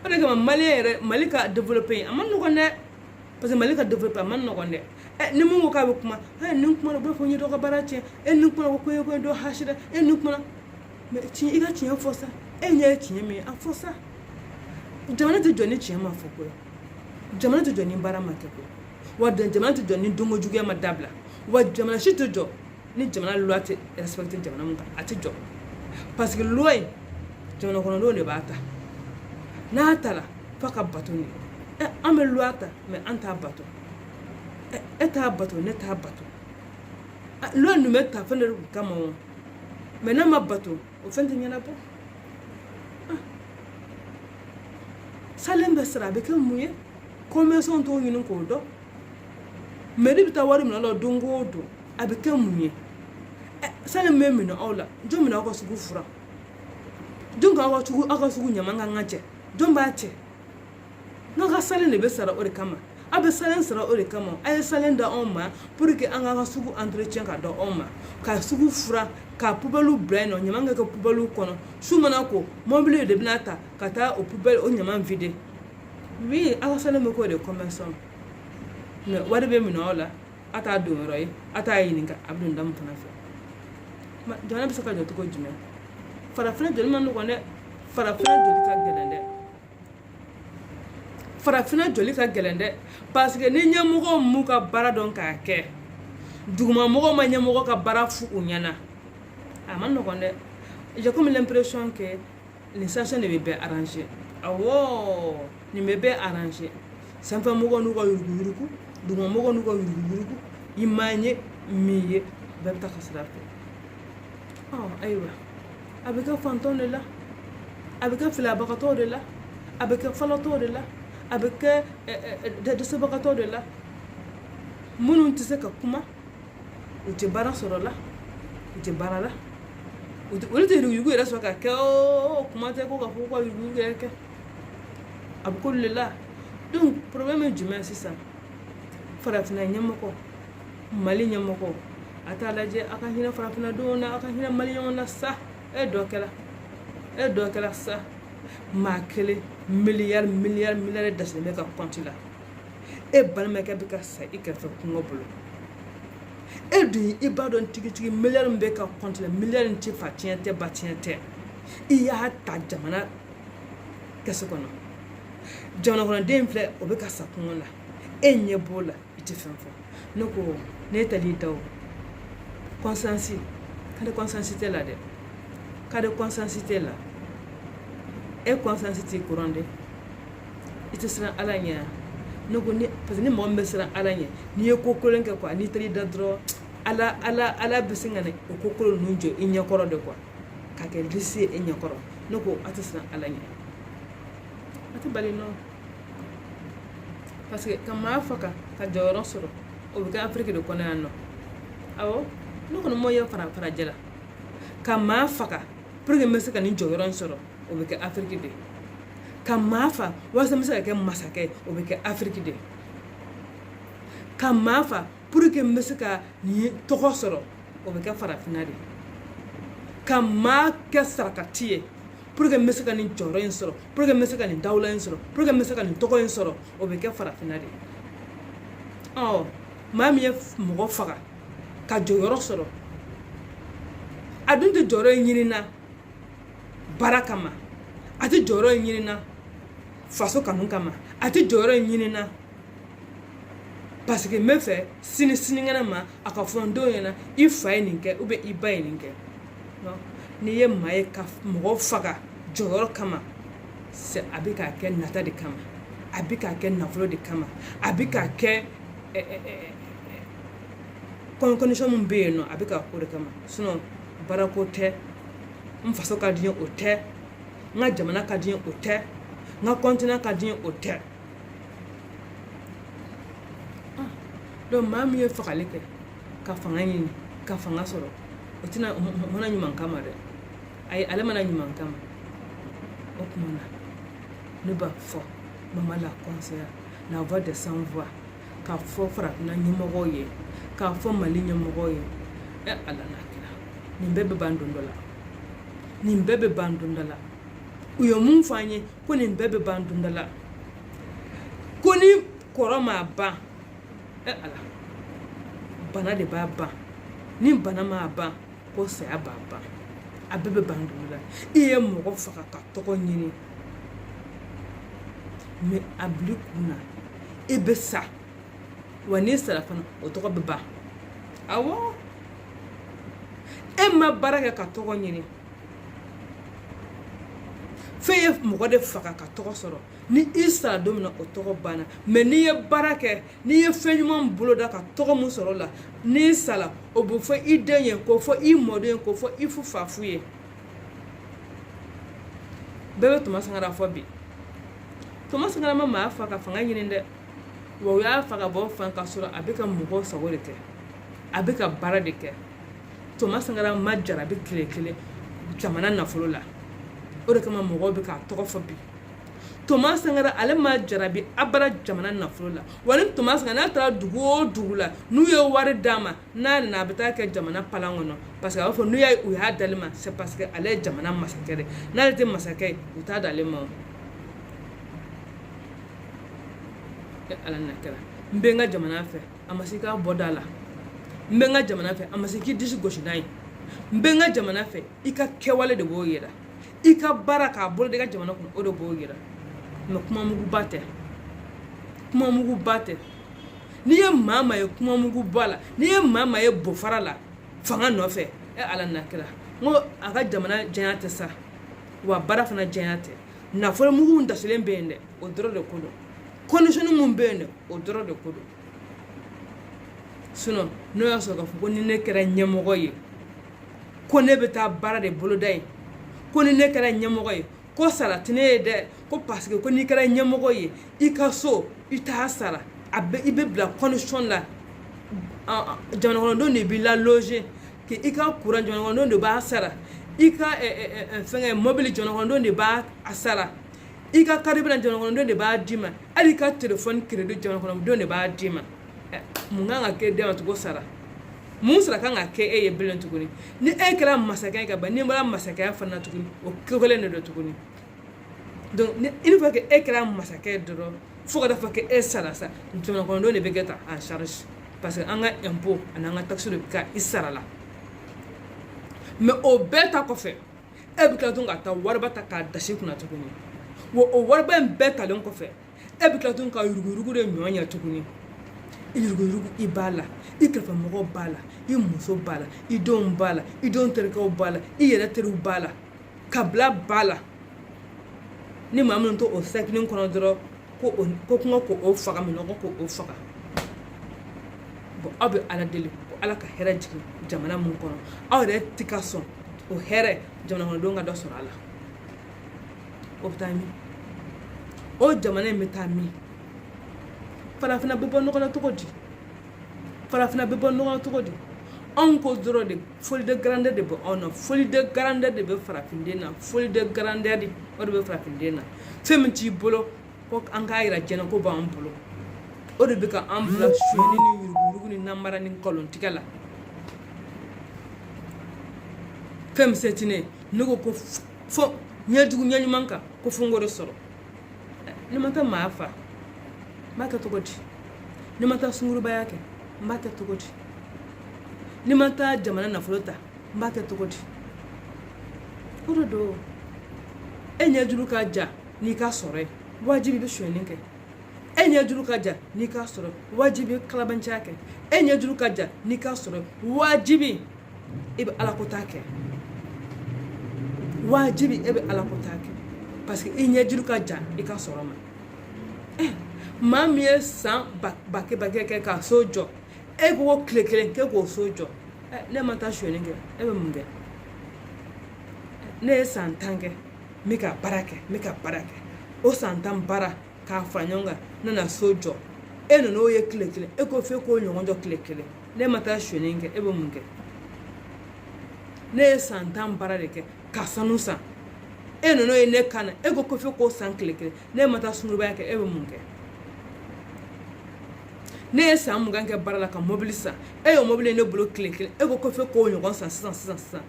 o de kama maliyɛn yɛrɛ mali ka développer a ma nɔgɔn dɛ parce que mali ka développer a ma nɔgɔn dɛ ni mun ko k'a bɛ kuma nin kuma na u b'a fɔ n ye dɔ ka baara tiɲɛ nin kuma na ko n ye dɔ hasi dɛ nin kuma na mais tiɲɛ i ka tiɲɛ fɔ sa ɲɛ ye tiɲɛ min ye a fɔ sa jamana tɛ jɔ ni tiɲɛ ma fɔ koyi jamana tɛ jɔ ni baara ma kɛ koyi wa jamana tɛ jɔ ni donko juguya ma dabila wa jamana si tɛ jɔ ni jamana loi tɛ respecter jamana mun kan a tɛ jɔ parce que loi jamana kɔnɔdenw de b'a ta n'a ta la f'a ka bato ni an bɛ loi ta mais an t'a bato e t'a bato ne t'a bato loi ninnu bɛ ta fɛn de kama o mais n'a ma bato o fɛn tɛ ɲɛnabɔ salen bɛ sara a bɛ kɛ mun ye commerçant t'o ɲini k'o dɔn mairie bɛ taa wari minɛ la don o don a bɛ kɛ mun ye salen bɛ minɛ aw la jɔn minɛ aw ka sugu fura jɔn ka aw ka sugu ɲama kan ka cɛ jɔn b'a cɛ n'aw ka salen de bɛ sara o de kama a bɛ salen sara o de kama a ye salen da anw ma pour que an ka sugu entretien ka dɔn anw ma ka sugu fura ka poubelle bila yen nɔ ɲama ka kɛ poubelle kɔnɔ su mana ko mobile de bɛna ta ka taa o poubelle o ɲama vider oui aw ka salen bɛ k'o de commerçant mais wari bɛ minɛ aw la a t'a don yɔrɔ ye a t'a ɲininka a bɛ don da min fana fɛ jamana bɛ se ka jɔ cogo jumɛn farafinna joli man nɔgɔn dɛ farafinna joli ka gɛlɛn dɛ farafinna joli ka gɛlɛn dɛ parce que ni ɲɛmɔgɔw m'u ka baara dɔn k'a kɛ dugumamɔgɔw ma ɲɛmɔgɔ ka baara fu u ɲɛna a ma nɔgɔn dɛ j'ai comme l'impression que nin situation de bɛ bɛɛ arranger awɔ nin bɛ bɛɛ arranger sanfɛmɔgɔw n'u ka yuruguyurugu dugumamɔgɔw n'u ka yuruguyurugu i m'a ɲɛ min ye bɛɛ bɛ taa ka sira fɛ ayiwa a bɛ kɛ fantanw de la a bɛ kɛ filabagatɔw de la a bɛ kɛ falatɔw de la a bɛ kɛ dɛsɛbagatɔw de la minnu tɛ se ka kuma u tɛ baara sɔrɔ la u tɛ baara la olu tɛ yuruguyurugu yɛrɛ sɔrɔ ka kɛ kuma tɛ ko ka fɔ ko ka yuruguyurugu yɛrɛ kɛ a bɛ k'olu de la donc problème ye jumɛn sisan farafinna ɲɛmɔgɔ mali ɲɛmɔgɔ a t'a lajɛ a ka hinɛ farafinna denw na a ka hinɛ maliyɛnw na sa dɔ kɛla sa maa kelen miliyari dasilen bɛ ka compte la e balimakɛ bɛ ka sa i kɛrɛfɛ kungo bolo e dun i b'a dɔn tigitigi miliyari min bɛ ka compte la miliyari in tɛ fa tiɲɛ tɛ ba tiɲɛ tɛ i y'a ta jamana kɛse kɔnɔ jamana kɔnɔden filɛ o bɛ ka sa kungo la e ɲɛ b'o la i tɛ fɛn fɔ ne ko ne tali da o conscience k'ale conscience tɛ la dɛ k'ale conscience tɛ la e conscience tɛ courant dɛ i tɛ siran ala ɲɛ ne ko ni parce que ni mɔgɔ min bɛ siran ala ɲɛ n'i ye ko kolon kɛ quoi n'i taara i da dɔrɔn ala bɛ se ka na o ko kolon ninnu jɔ i ɲɛkɔrɔ de quoi ka kɛ lisi ye e ɲɛkɔrɔ ne ko a tɛ siran ala ɲɛ a tɛ bali nɔ parce que ka maa faga ka jɔyɔrɔ sɔrɔ o bɛ kɛ afiriki de kɔnɔ yan nɔ awɔ ne kɔni m'o ye farajɛ la ka maa faga pour que n bɛ se ka nin jɔyɔrɔ in sɔrɔ o bɛ kɛ afiriki de ka maa fa walasa n bɛ se ka kɛ masakɛ o bɛ kɛ afiriki de ka maa fa pour que n bɛ se ka nin tɔgɔ sɔrɔ o bɛ kɛ farafinna de ka maa kɛ sarakati ye pour que n bɛ se ka nin jɔyɔrɔ in sɔrɔ pour que n bɛ se ka nin dawula in sɔrɔ pour que n bɛ se ka nin tɔgɔ in sɔrɔ o bɛ kɛ farafinna de maa min ye mɔgɔ faga ka jɔyɔrɔ sɔrɔ a dun tɛ jɔyɔrɔ in ɲinina baara kama a tɛ jɔyɔrɔ in ɲinina faso kanu kama a tɛ jɔyɔrɔ in ɲinina parce que n bɛ fɛ sinikɛnɛ ma a ka fɔ n denw ɲɛna i fa ye nin kɛ ou bien i ba ye nin kɛ n'i ye maa ye ka mɔgɔ faga jɔyɔrɔ kama a bɛ k'a kɛ nata de kama a bɛ k'a kɛ nafolo de kama a bɛ k'a kɛ condition min bɛ yen nɔ a bɛ k'a ko de kama sinon baarako tɛ n faso ka di n ye o tɛ n ka jamana ka di n ye o tɛ n ka continent ka di n ye o tɛ donc maa min ye fagali kɛ ka fanga ɲini ka fanga sɔrɔ o tɛna mana ɲuman kama dɛ ayi ale mana ɲuman kama o tuma na ne b'a fɔ maman la conseillère la voix des sans voix k'a fɔ farafinna ɲɛmɔgɔw ye k'a fɔ mali ɲɛmɔgɔw ye ala n'a kira nin bɛɛ bɛ ban don dɔ la nin bɛɛ bɛ ban don dɔ la u ye mun fɔ an ye ko nin bɛɛ bɛ ban don dɔ la ko ni kɔrɔ m'a ban ala bana de b'a ban ni bana m'a ban ko saya b'a ban a bɛɛ bɛ ban don dɔ la i ye mɔgɔ faga ka tɔgɔ ɲini mais a bila i kun na i bɛ sa wa n'i sara fana o tɔgɔ bɛ ban awɔ e ma baara kɛ ka tɔgɔ ɲini fɛn ye mɔgɔ de faga ka tɔgɔ sɔrɔ ni i sara don min na o tɔgɔ banna mais n'i ye baara kɛ n'i ye fɛn ɲuman boloda ka tɔgɔ mun sɔrɔ la n'i sara o bɛ fɔ i den ye k'o fɔ i mɔden ye k'o fɔ i fafu ye bɛɛ bɛ Toma Sankara fɔ bi Toma Sankara ma maa fa ka fanga ɲini dɛ wa o y'a fa ka bɔ fan ka sɔrɔ a bɛ ka mɔgɔw sago de kɛ a bɛ ka baara de kɛ Toma Sankara ma jarabi tile kelen jamana nafolo la o de kama mɔgɔw bɛ k'a tɔgɔ fɔ bi Toma Sankara ale ma jarabi abara jamana nafolo la wa ni Toma Sankara n'a taara dugu o dugu la n'u ye wari d'a ma n'a nana a bɛ taa kɛ jamana palan kɔnɔ parce que a b'a fɔ n'u u y'a dali ma c'est parce que ale ye jamana masakɛ de n'ale tɛ masakɛ ye u t'a d'ale ma ala na kɛra n bɛ n ka jamana fɛ a ma se k'a bɔ da la n bɛ n ka jamana fɛ a ma se k'i disi gosi n'a ye n bɛ n ka jamana fɛ i ka kɛwale de b'o yira i ka baara k'a bolo de ka jamana kɔnɔ o de b'o yira mais kuma muguba tɛ n'i ye maa ye kuma muguba la n'i ye maa ye bofara la fanga nɔfɛ ala na kɛra n ko a ka jamana janya tɛ sa wa baara fana janya tɛ nafolo mugu min dasilen bɛ yen dɛ o dɔrɔn de ko don condition mun bɛ yen dɛ o dɔrɔn de ko don sinon n'o y'a sɔrɔ k'a fɔ ko ni ne kɛra ɲɛmɔgɔ ye ko ne bɛ taa baara de boloda yen ko ni ne kɛra ɲɛmɔgɔ ye ko sara tɛ ne ye dɛ ko parce que ko n'i kɛra ɲɛmɔgɔ ye i ka so i t'a sara i bɛ bila condition la jamana kɔnɔdenw de b'i la loger k'i ka courant jamana kɔnɔdenw de b'a sara i ka fɛngɛ mobile jamana kɔnɔdenw de b'a sara i ka carburant jamana kɔnɔdenw de b'a d'i ma hali i ka téléphone crédit jamana kɔnɔdenw de b'a d'i ma mun kan ka kɛ den ma tugu sara mun sara kan ka kɛ e ye bilen tuguni ni e kɛra masakɛ ye ka ban n'i bɔra masakɛya fana tuguni o kelen de don tuguni donc une fois que e kɛra masakɛ ye dɔrɔn fo ka taa fɔ que e sara sa jamana kɔnɔdenw de bɛ kɛ ta en charge parce que an ka impôt ani an ka taxe de bɛ ka i sara la mais o bɛɛ ta kɔfɛ e bɛ tila tuguni ka taa wariba ta k'a dasi kunna tuguni wa o wariba in bɛɛ talen kɔfɛ e bɛ tila tuguni ka yuruguyurugu de ɲɔgɔn ɲɛ tuguni i yuruguyurugu i b'a la i kɛrɛfɛmɔgɔw b'a la i muso b'a la i denw b'a la i denw terikɛw b'a la i yɛrɛ teriw b'a la kabila b'a la ni maa minnu to o sɛkinin kɔnɔ dɔrɔn ko kɔngɔ k'o faga minɔgɔ k'o faga bon aw bɛ ala deli ko ala ka hɛrɛ jigin jamana mun kɔnɔ aw yɛrɛ ti ka sɔn o hɛrɛ jamana kɔnɔdenw ka dɔ sɔrɔ a la o bɛ taa min o jamana in bɛ taa min farafina bɛ bɔ nɔgɔ la cogo di anw ko dɔrɔn de folie de grandeur de bɛ anw na folie de grandeur de bɛ farafinden na folie de grandeur o de bɛ farafinden na fɛn min t'i bolo ko an k'a yira jɛnɛ ko b'an bolo o de bɛ ka an bila sonyɛni ni yuruguyurugu ni namara ni kɔlɔntigɛ la fɛn min se ti ne ne ko fo ɲɛjugu ɲɛɲuman kan ko fo n k'o de sɔrɔ ne ma taa maa fa n b'a kɛ cogo di ne ma taa sungurubaya kɛ n b'a kɛ cogo di ne ma taa jamana nafolo ta n b'a kɛ cogo di o de don e ɲɛjuru ka ja n'i ka sɔrɔ ye wajibi bɛ sonyɛni kɛ e ɲɛjuru ka ja n'i ka sɔrɔ wajibi kalabanciya kɛ e ɲɛjuru ka ja n'i ka sɔrɔ wajibi e bɛ alakota kɛ wajibi e bɛ alakota kɛ parce que i ɲɛjuru ka ja i ka sɔrɔ ma maa min ye san bakɛ kɛ k'a so jɔ e ko tile kelen k'e k'o so jɔ ne ma taa sonyɛni kɛ e bɛ mun kɛ ne ye san 10 kɛ n bɛ ka baara kɛ o san 10 baara k'a fara ɲɔgɔn kan ne na so jɔ e nana o ye tile kelen e ko f'e k'o ɲɔgɔn jɔ tile kelen ne ma taa sonyɛni kɛ e bɛ mun kɛ ne ye san 10 baara de kɛ ka sanu san e nana o ye ne kan na e ko f'e k'o san tile kelen ne ma taa sunguruba kɛ e bɛ mun kɛ ne ye san 20 kɛ baara la ka mobili san e y'o mobili ne bolo tile kelen e ko f'e k'o ɲɔgɔn san sisan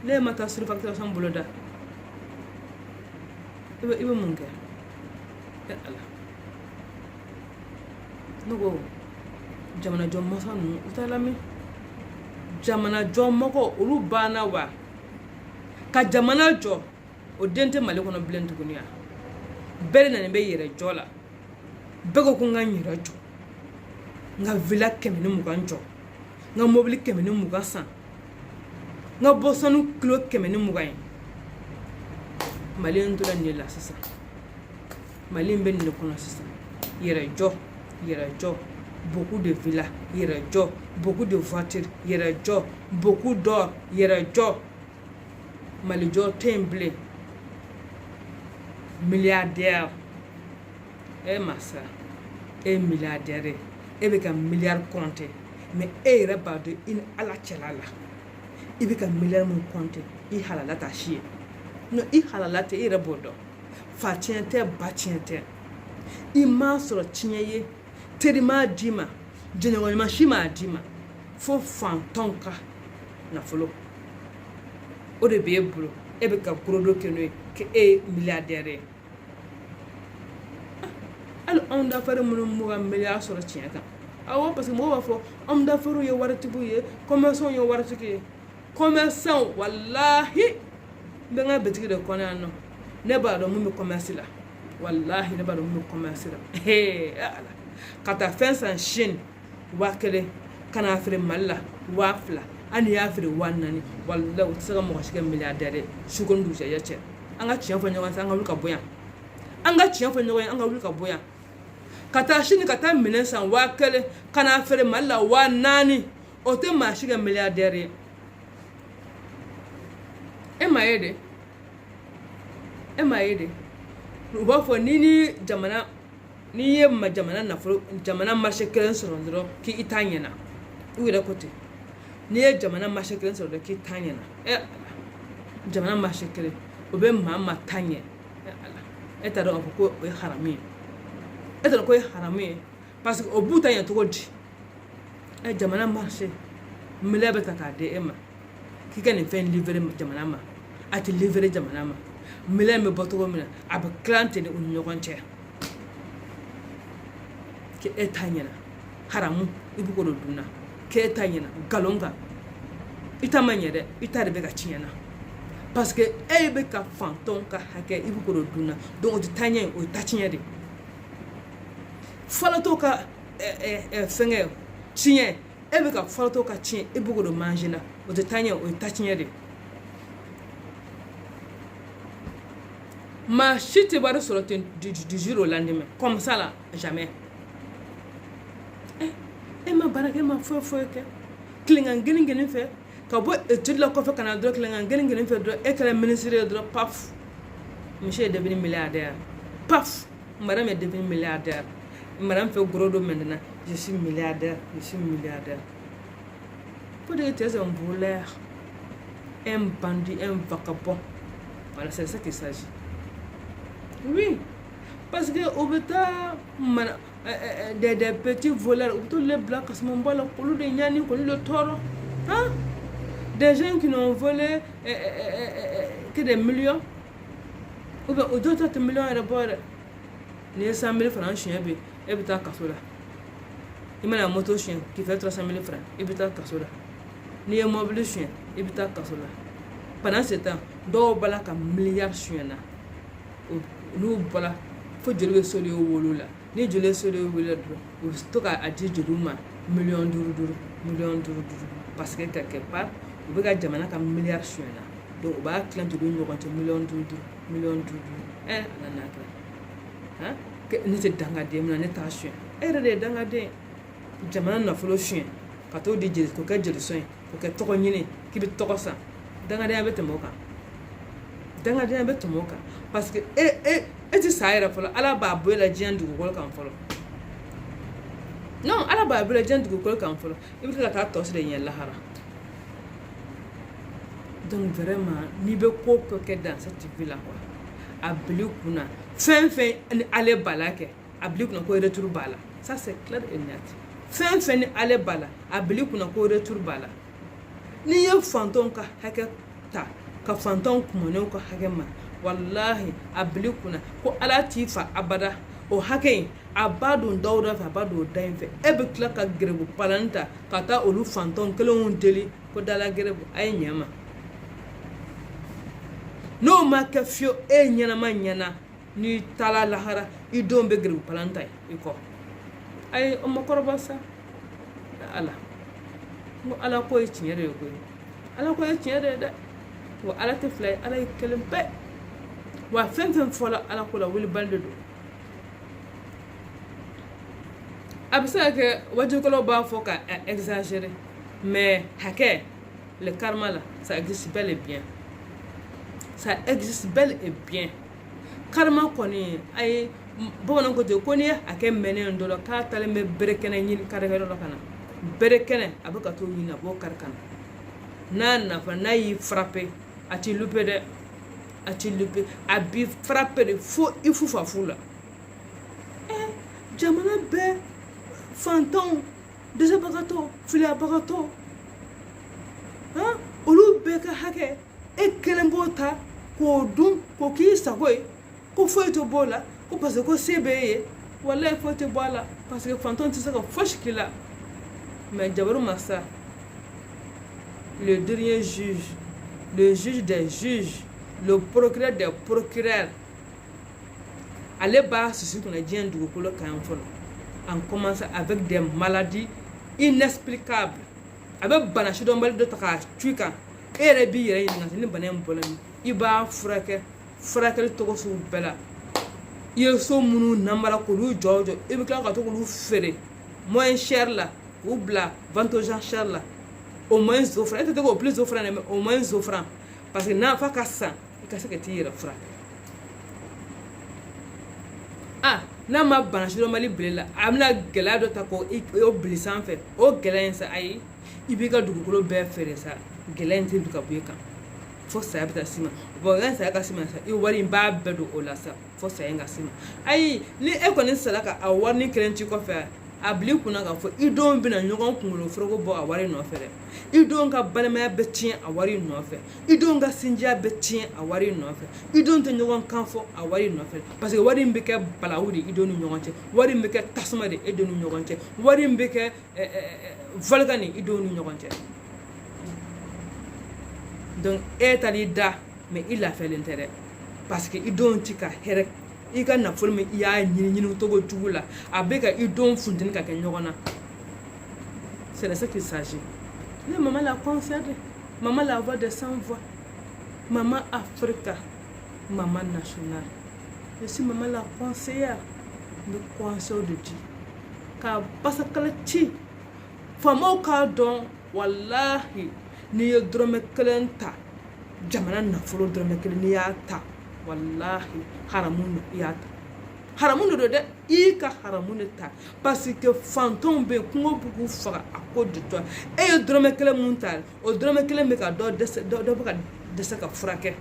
ne ma taa surfacturation bolo da i bɛ mun kɛ ala ne ko jamana jɔn masa ninnu u t'a lamɛn jamana jɔn mɔgɔ olu banna wa ka jamana jɔ o den tɛ Mali kɔnɔ bilen tuguni ya bɛɛ de nana bɛ yɛrɛ jɔ la bɛɛ ko n ka n yɛrɛ jɔ n ka villa 120 jɔ n ka mobili 120 san n ka bɔ sanu kilo 120 ye Mali n tora ne la sisan. Mali n bɛ ne kɔnɔ sisan. Yɛrɛjɔ, yɛrɛjɔ, beaucoup de villas, yɛrɛjɔ, beaucoup de voitures, yɛrɛjɔ, beaucoup d'or, yɛrɛjɔ. Malijɔ tɛ yen bilen. Milliardaire. Massa, milliardaire. Bɛ ka milliard compter. Mais yɛrɛ b'a dɔn i ni Ala cɛla la. I bɛ ka milliard mun compter, i halala ta si ye. Non, i halala tɛ, i yɛrɛ b'o dɔn. Fa tiɲɛ tɛ, ba tiɲɛ tɛ. I m'a sɔrɔ tiɲɛ ye, teri m'a d'i ma, jɛɲɔgɔn si m'a d'i ma, fo fantanw ka nafolo. O de b'e bolo, e bɛ ka gorodo kɛ n'o ye, k'e ye milliardaire ye. Hali homme d'affaires minnu m'u ka milliard sɔrɔ tiɲɛ kan. Awɔ, parce que mɔgɔw b'a fɔ homme d'affaires ye waritigiw ye, commerçants ye waritigi ye. Commerçants, wallahi, n bɛ n ka bitigi de kɔnɔ yan nɔ. Ne b'a dɔn mun bɛ commerce la. Wallahi, ne b'a dɔn mun bɛ commerce la. Ka taa fɛn san Chine 1000, ka n'a feere Mali la 2000, hali n'i y'a feere 4000, wallahi o tɛ se ka mɔgɔ si kɛ milliardaire ye su ko ni dugusɛjɛ cɛ. An ka tiɲɛ fɔ ɲɔgɔn ye, an ka wuli ka bɔ yan. An ka tiɲɛ fɔ ɲɔgɔn ye, an ka wuli ka bɔ yan. Ka taa Chine ka taa minɛn san 1000, ka n'a feere Mali la 4000, o tɛ maa si kɛ milliardaire ye. E m'a ye de. E m'a ye de. U b'a fɔ n'i ye jamana nafolo, jamana marché kelen sɔrɔ dɔrɔn k'i t'a ɲɛna. U yɛrɛ ko ten. N'i ye jamana marché kelen sɔrɔ dɔrɔn k'i t'a ɲɛna. Jamana marché kelen, o bɛ maa ta ɲɛ. E t'a dɔn k'a fɔ ko o ye haramu ye. E t'a dɔn ko o ye haramu ye. Parce que o b'u ta ɲɛ cogo di? Jamana marché, milliard bɛ ta k'a di e ma. K'i ka nin fɛn livrer jamana ma. A tɛ livrer jamana ma. Milliard bɛ bɔ cogo min na, a bɛ tilan ten u ni ɲɔgɔn cɛ. K'e t'a ɲɛna. Haramu, i bɛ k'o de dun na. K'e t'a ɲɛna. Nkalon kan. I ta ma ɲɛ dɛ. I ta de bɛ ka tiɲɛ na. Parce que e bɛ ka fantanw ka hakɛ, i bɛ k'o de dun na. Donc o tɛ taa ɲɛ, o ye ta tiɲɛ de. Falatɔ ka fɛngɛ tiɲɛ, e bɛ ka falatɔ ka tiɲɛ, i bɛ k'o de manger la. O tɛ taa ɲɛ, o ye ta tiɲɛ de. Maa si tɛ wari sɔrɔ ten du jour au lendemain. Comme ça là, jamais. E ma baara kɛ, e ma foyi kɛ. Tilengan gelen fɛ, ka bɔ étude la kɔfɛ ka na dɔrɔn tilengan gelen fɛ dɔrɔn, e kɛra ministre ye dɔrɔn, paf. Monsieur est devenu milliardaire. Paf. Madame est devenue milliardaire. Madame fait gros dos maintenant. Je suis milliardaire. Faut dire que tu es un voleur, un bandit, un vagabond. Voilà, c'est ça qu'il s'agit. Oui, parce que au bêta, des petits voleurs, tous les blancs, parce que mon bal, les nyani, le taureau, hein? Des gens qui n'ont volé que des millions, ou bien d'autres millions à bord. Les 100 000 francs chien, et puis t'as cassé là. Il m'a la moto chien qui fait 300 000 francs, et puis t'as cassé là. Ni un mobile chien, et puis t'as cassé là. Pendant ce temps, deux balles à milliards chien là. Nous voilà, faut dire le sol au wolo là. Ni je le sol au wolo là, ou stock à dire de l'homme, millions d'euros. Parce que quelque part, on veut gagner un milliard chien là. Donc on va clamer de l'union contre millions d'euros. Hein, hein? Que ni te dangadem na ne ta chien. De dangadem. Jamana na folo chien. Ka to di jeli ko ka jeli soin. Ko ka to nyine ki bi to sa. Dangadem be temoka. Parce que ti saira folo ala ba bo la jiandu ko kan folo. Non, ala ba bo la jiandu ko kan folo. Ibi ka ta to se de yen lahara. Donc vraiment, ni be ko que dans cette vie là quoi. Abli kuna fin ni ale bala ke abli kuna ko retour bala, ça c'est clair et net. Fin ni ale bala abli kuna ko retour bala. Ni ye fanton ka hake ta ka fanton kuma ne ko hake ma wallahi abli kuna ko ala ti fa abada o hake abadu dawda fa abadu dain fe e be kla ka grebu palanta ka ta olu fanton kelon deli ko dala grebu ay nyama. No ma ka fio e nyana ma nyana ni tala lahara I don be grebu palanta iko ay o makoroba sa ala mo ala ko e tinyere ko ala ko e tinyere da wo ala te flay ala e kelem pe wa fɛn fɔla ala ko la wuli balde do a bɛ se ka kɛ wajukɛlaw b'a fɔ ka exagérer mais hakɛ le karma là ça existe bel et bien, ça existe bel et bien. Karma kɔni ay bamananw ko ten ko n'i ye hakɛ mɛnɛ dɔ la k'a talen bɛ berekɛnɛ ɲini karikɛyɔrɔ la ka na berekɛnɛ a bɛ ka t'o ɲini a b'o kari ka na n'a nafa n'a y'i frappé a t'i loupé dɛ a t'i loupé a b'i frappé de fo i fufa fu la jamana bɛɛ fantanw dɛsɛbagatɔ filiyabagatɔ olu bɛɛ ka hakɛ e kelen b'o ta k'o dun k'o k'i sago ye ko foyi tɛ b'o la ko parce que ko se b'e ye walayi foyi tɛ bɔ a la parce que fantanw tɛ se ka fosi k'i la mais jabaru masa le dernier juge, le juge des juges, le procureur des procureurs ale b'a susu kunna diɲɛ dugukolo kan fɔlɔ en commençant avec des maladies inexplicables a bɛ bana sidɔnbali dɔ ta k'a cu kan e yɛrɛ b'i yɛrɛ ɲininka ni bana in bɔla min i b'a furakɛ furakɛli tɔgɔ sugu bɛɛ la i ye so minnu namara k'olu jɔ i bɛ tila ka to k'olu feere moins cher la k'u bila vente aux enchères la au moins offrant e tɛ k'o plus offrant mais au moins offrant parce que n'a fa ka san i ka se ka t'i yɛrɛ furakɛ n'a ma bana sidɔnbali bile la a bɛna gɛlɛya dɔ ta k'o bili sanfɛ o gɛlɛya in sa ayi i b'i ka dugukolo bɛɛ feere sa gɛlɛya in tɛ bi ka bɔ i kan fo saya bɛ taa s'i ma bon yanni saya ka s'i ma sa i wari in b'a bɛɛ don o la sa fo saya in ka s'i ma ayi ni e kɔni sara ka a wari ni kelen ci kɔfɛ a bila i kunna k'a fɔ i denw bɛna ɲɔgɔn kunkolo foroko bɔ a wari nɔfɛ dɛ i denw ka balimaya bɛ tiɲɛ a wari nɔfɛ i denw ka sinjiya bɛ tiɲɛ a wari nɔfɛ i denw tɛ ɲɔgɔn kan fɔ a wari nɔfɛ parce que wari in bɛ kɛ balawu de i denw ni ɲɔgɔn cɛ wari in bɛ kɛ tasuma de i denw ni ɲɔgɔn cɛ wari in bɛ kɛ volcan ni i denw ni ɲɔgɔn cɛ donc e taar'i da mais i lafiyalen tɛ dɛ parce que i denw ti ka hɛrɛ i ka nafolo min i y'a ɲini togo jugu la a bɛ ka i denw funteni ka kɛ ɲɔgɔn na c'est de ça qu'il s'agit. Ne maman la concerne, maman la voix de sans voix, maman Africa, maman nationale. Je suis maman la conseillère, le conseil de Dieu. Car parce que le ti, famo ka don wallahi ni ye drome kelen ta, jamana nafolo drome kelen ni ya ta, wallahi haramun ya ta. Haramun do de i ka haramun ta parce que fantôme be kungo bugu faga a ko de toi e ye drome kelen mun ta o drome kelen be ka do be ka dɛsɛ ka furakɛ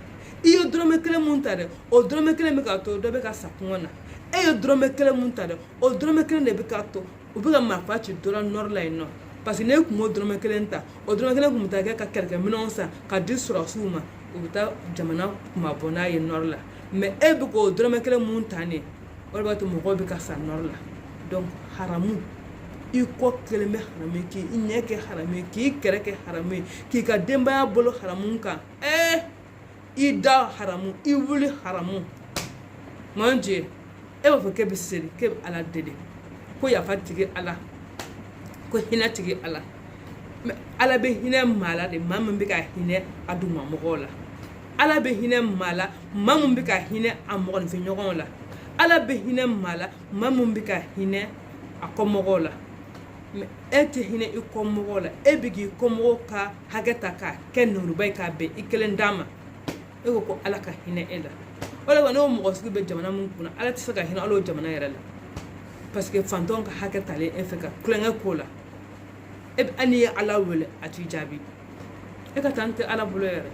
i ye drome kelen mun ta dɛ o drome kelen be ka to dɔ be ka sa kungo na e ye drome kelen mun ta dɛ o drome kelen de be ka to o be ka marifa ci dɔ la nord la yen nɔ parce que ne kun m'o drome kelen ta o drome kelen kun bɛ taa kɛ ka kɛlɛkɛminɛnw san ka di sɔrɔsiw ma o bɛ taa jamana kuma bɔ n'a ye nord la mais e be k'o drome kelen mun ta ne o de b'a to mɔgɔw bɛ ka sa nord la donc haramu i kɔ kelen bɛ haramu ye k'i ɲɛ kɛ haramu ye k'i kɛrɛ kɛ haramu ye k'i ka denbaya bolo haramu kan i da haramu i wuli haramu mon Dieu e b'a fɔ k'e bɛ seli k'e bɛ ala deli ko yafa tigi ala ko hinɛ tigi ala mais ala bɛ hinɛ maa la de maa min bɛ ka hinɛ a duguma mɔgɔw la ala bɛ hinɛ maa la maa min bɛ ka hinɛ a mɔgɔninfinɲɔgɔnw la ala bɛ hinɛ maa la maa min bɛ ka hinɛ a kɔmɔgɔw la mais e tɛ hinɛ i kɔmɔgɔw la e bɛ k'i kɔmɔgɔw ka hakɛ ta k'a kɛ nuruba ye k'a bɛn i kelen d'a ma e ko ala ka hinɛ e la o de kama n'o mɔgɔ sugu bɛ jamana min kunna ala tɛ se ka hinɛ ala o jamana yɛrɛ la parce que fantɔnw ka hakɛ talen e fɛ ka kulonkɛ k'o la e bɛ hali n'i ye ala wele a t'i jaabi e ka taa n tɛ ala bolo yɛrɛ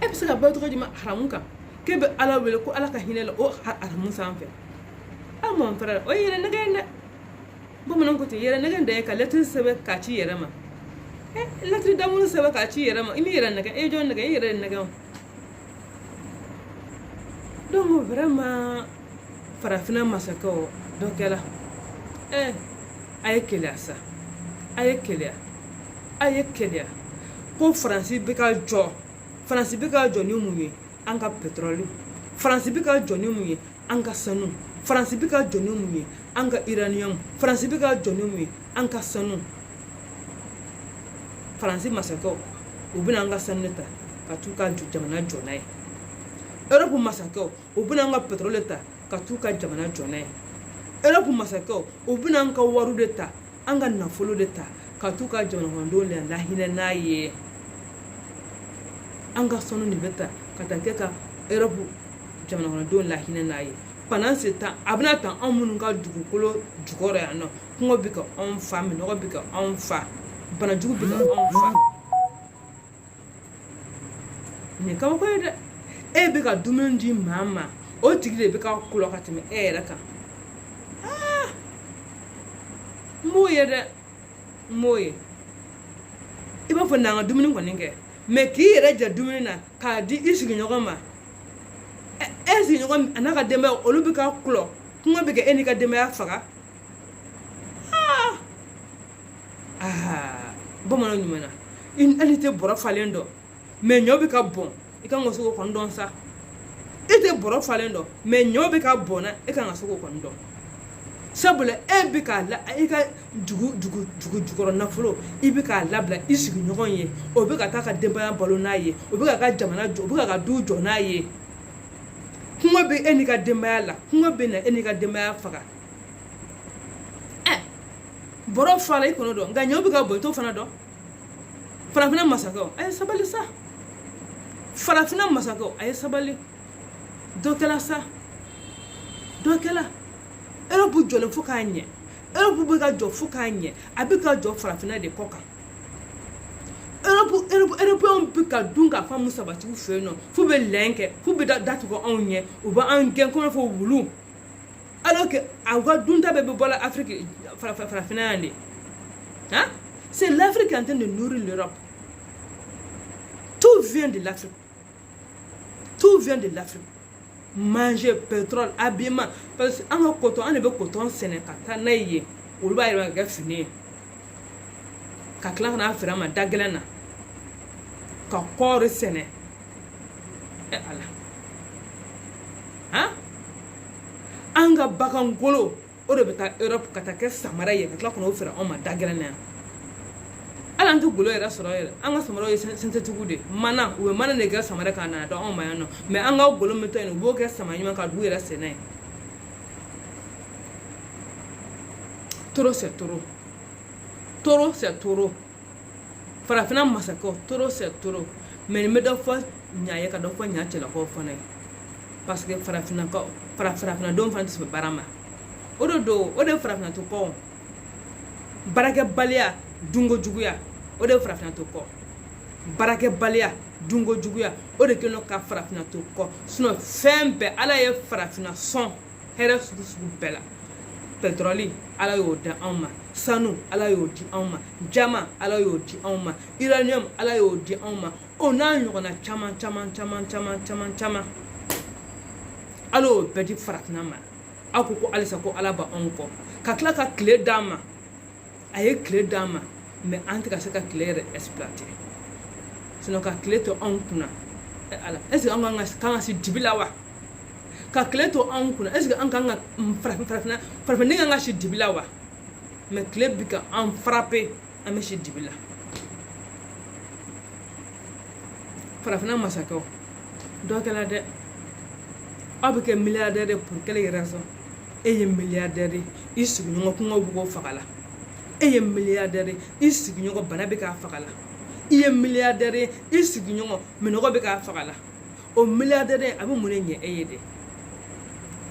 e bɛ se ka bɔ tɔgɔ di ma haramu kan k'e bɛ ala wele ko ala ka hinɛ la o haramu sanfɛ a mon frère o ye yɛrɛ nɛgɛ ye dɛ bamananw ko ten yɛrɛ nɛgɛ dan ye ka lɛtiri sɛbɛn k'a ci yɛrɛ ma lɛtiri damuru sɛbɛn k'a ci yɛrɛ ma i m'i yɛrɛ nɛgɛ e ye jɔn nɛgɛ i yɛrɛ de nɛgɛ o donc vraiment farafinna masakɛw dɔ kɛla a ye keleya sa a ye keleya ko faransi bɛ ka jɔ ni mun ye an ka pétrole faransi bɛ ka jɔ ni mun ye an ka sanu faransi bɛ ka jɔ ni mun ye an ka uranium faransi bɛ ka jɔ ni mun ye an ka sanu faransi masakɛw u bɛna an ka sanu ta ka t'u ka jamana jɔ n'a ye Europe masakɛw u bɛna an ka pétrole ta ka t'u ka jamana jɔ n'a ye Europe masakɛw u bɛna an ka wariw de ta an ka nafolo de ta ka t'u ka jamana kɔnɔdenw lahinɛ n'a ye an ka sanu de bɛ ta ka taa kɛ ka Europe jamana kɔnɔdenw lahinɛ n'a ye pendant ce temps a bɛna ta anw minnu ka dugukolo jukɔrɔ yan nɔ kɔngɔ bɛ ka anw fa minɔgɔ bɛ ka anw fa banajugu bɛ ka anw fa nin kabako ye dɛ e bɛ ka dumuni di maa ma o tigi de bɛ ka kulɔ ka tɛmɛ e yɛrɛ kan n m'o ye dɛ n m'o ye i b'a fɔ n'an ka dumuni kɔni kɛ mɛ k'i yɛrɛ jɛ dumuni na k'a di i sigiɲɔgɔn ma e sigiɲɔgɔn a n'a ka denbaya olu bɛ ka kulɔ kɔngɔ bɛ kɛ e n'i ka denbaya faga bamananw ɲuman na hali tɛ bɔrɔ falen dɔn mɛ ɲɔ bɛ ka bɔn i kan ka se k'o kɔni dɔn sa i tɛ bɔrɔ falen dɔn mɛ ɲɔ bɛ ka bɔn na e kan ka se k'o kɔni dɔn sabula e bɛ k'a la i ka jukɔrɔ nafolo i bɛ k'a labila i sigiɲɔgɔn ye o bɛ ka taa ka denbaya balo n'a ye o bɛ ka jamana jɔ o bɛ ka du jɔ n'a ye kɔngɔ bɛ e n'i ka denbaya la kɔngɔ bɛ na e n'i ka denbaya faga bɔrɔ fala i kɔnɔ dɔn nka ɲɔ bɛ ka bɔ i t'o fana dɔn farafinna masakɛw a ye sabali sa farafinna masakɛw a ye sabali dɔ kɛla sa dɔ kɛla Europe jɔlen fo k'a ɲɛ Europe bɛ ka jɔ fo k'a ɲɛ a bɛ ka jɔ farafinna de kɔ kan Européens bɛ ka dun ka fa mu sabatiw fɛ yen nɔ f'u bɛ lɛn kɛ f'u bɛ datugu anw ɲɛ u b'an gɛn komi fɔ wulu alors que a ka dunta bɛɛ bɛ bɔ la Afrique farafinna yan de hein c'est l'Afrique qui est en train de nourrir l'Europe tout vient de l'Afrique tout vient de l'Afrique manger pétrole habillement parce que an ka coton an de bɛ coton sɛnɛ ka taa n'a ye olu b'a yɛlɛma ka kɛ fini ye ka tila ka n'a feere a ma da gɛlɛn na ka kɔɔri sɛnɛ ala han an ka bagan golo o de bɛ taa Europe ka taa kɛ samara ye ka tila ka n'o feere anw ma da gɛlɛn na yan hali an tɛ golo yɛrɛ sɔrɔ yɛrɛ an ka samaraw ye synthétique de mana u bɛ mana de kɛ samara k'a nana dɔn anw ma yan nɔ mɛ an ka golo min to yen u b'o kɛ sama ɲuman ka dugu yɛrɛ sɛnɛ ye toro c'est toro toro c'est toro farafinna masakɛw toro c'est toro mɛ nin bɛ dɔ fɔ ɲa ye ka dɔ fɔ ɲa cɛlakaw fana ye parce que farafinnadenw fana tɛ sɔn baara ma o de don o de ye farafinna to kɔ baarakɛbaliya dunko juguya o de ye farafinna to kɔ baarakɛbaliya dunko juguya o de kɛlen don ka farafinna to kɔ sinon fɛn bɛɛ ala ye farafinna sɔn hɛrɛ sugu sugu bɛɛ la pétrole ala y'o da anw ma sanu ala y'o di anw ma jama ala y'o di anw ma uranium ala y'o di anw ma o n'a ɲɔgɔnna caman ala y'o bɛɛ di farafinna ma aw ko halisa ko ala b'anw kɔ ka tila ka tile d'an ma a ye tile d'an ma mɛ an tɛ ka se ka tile yɛrɛ exploiter sinon ka tile to anw kunna ala est ce que an kan ka se dibi la wa ka tile to anw kunna est ce que an kan ka farafinna kan ka si dibi la wa mɛ tile bi ka an frapper an bɛ si dibi la farafinna masakɛw dɔ kɛla dɛ aw bɛ kɛ milliardaire de pour quelle raison e ye milliardaire de i sigiɲɔgɔn kɔngɔ bɛ k'o faga la e ye milliardaire de i sigiɲɔgɔn bana bɛ k'a faga la i ye milliardaire de i sigiɲɔgɔn minɔgɔ bɛ k'a faga la o milliardaire a bɛ mun de ɲɛ e ye de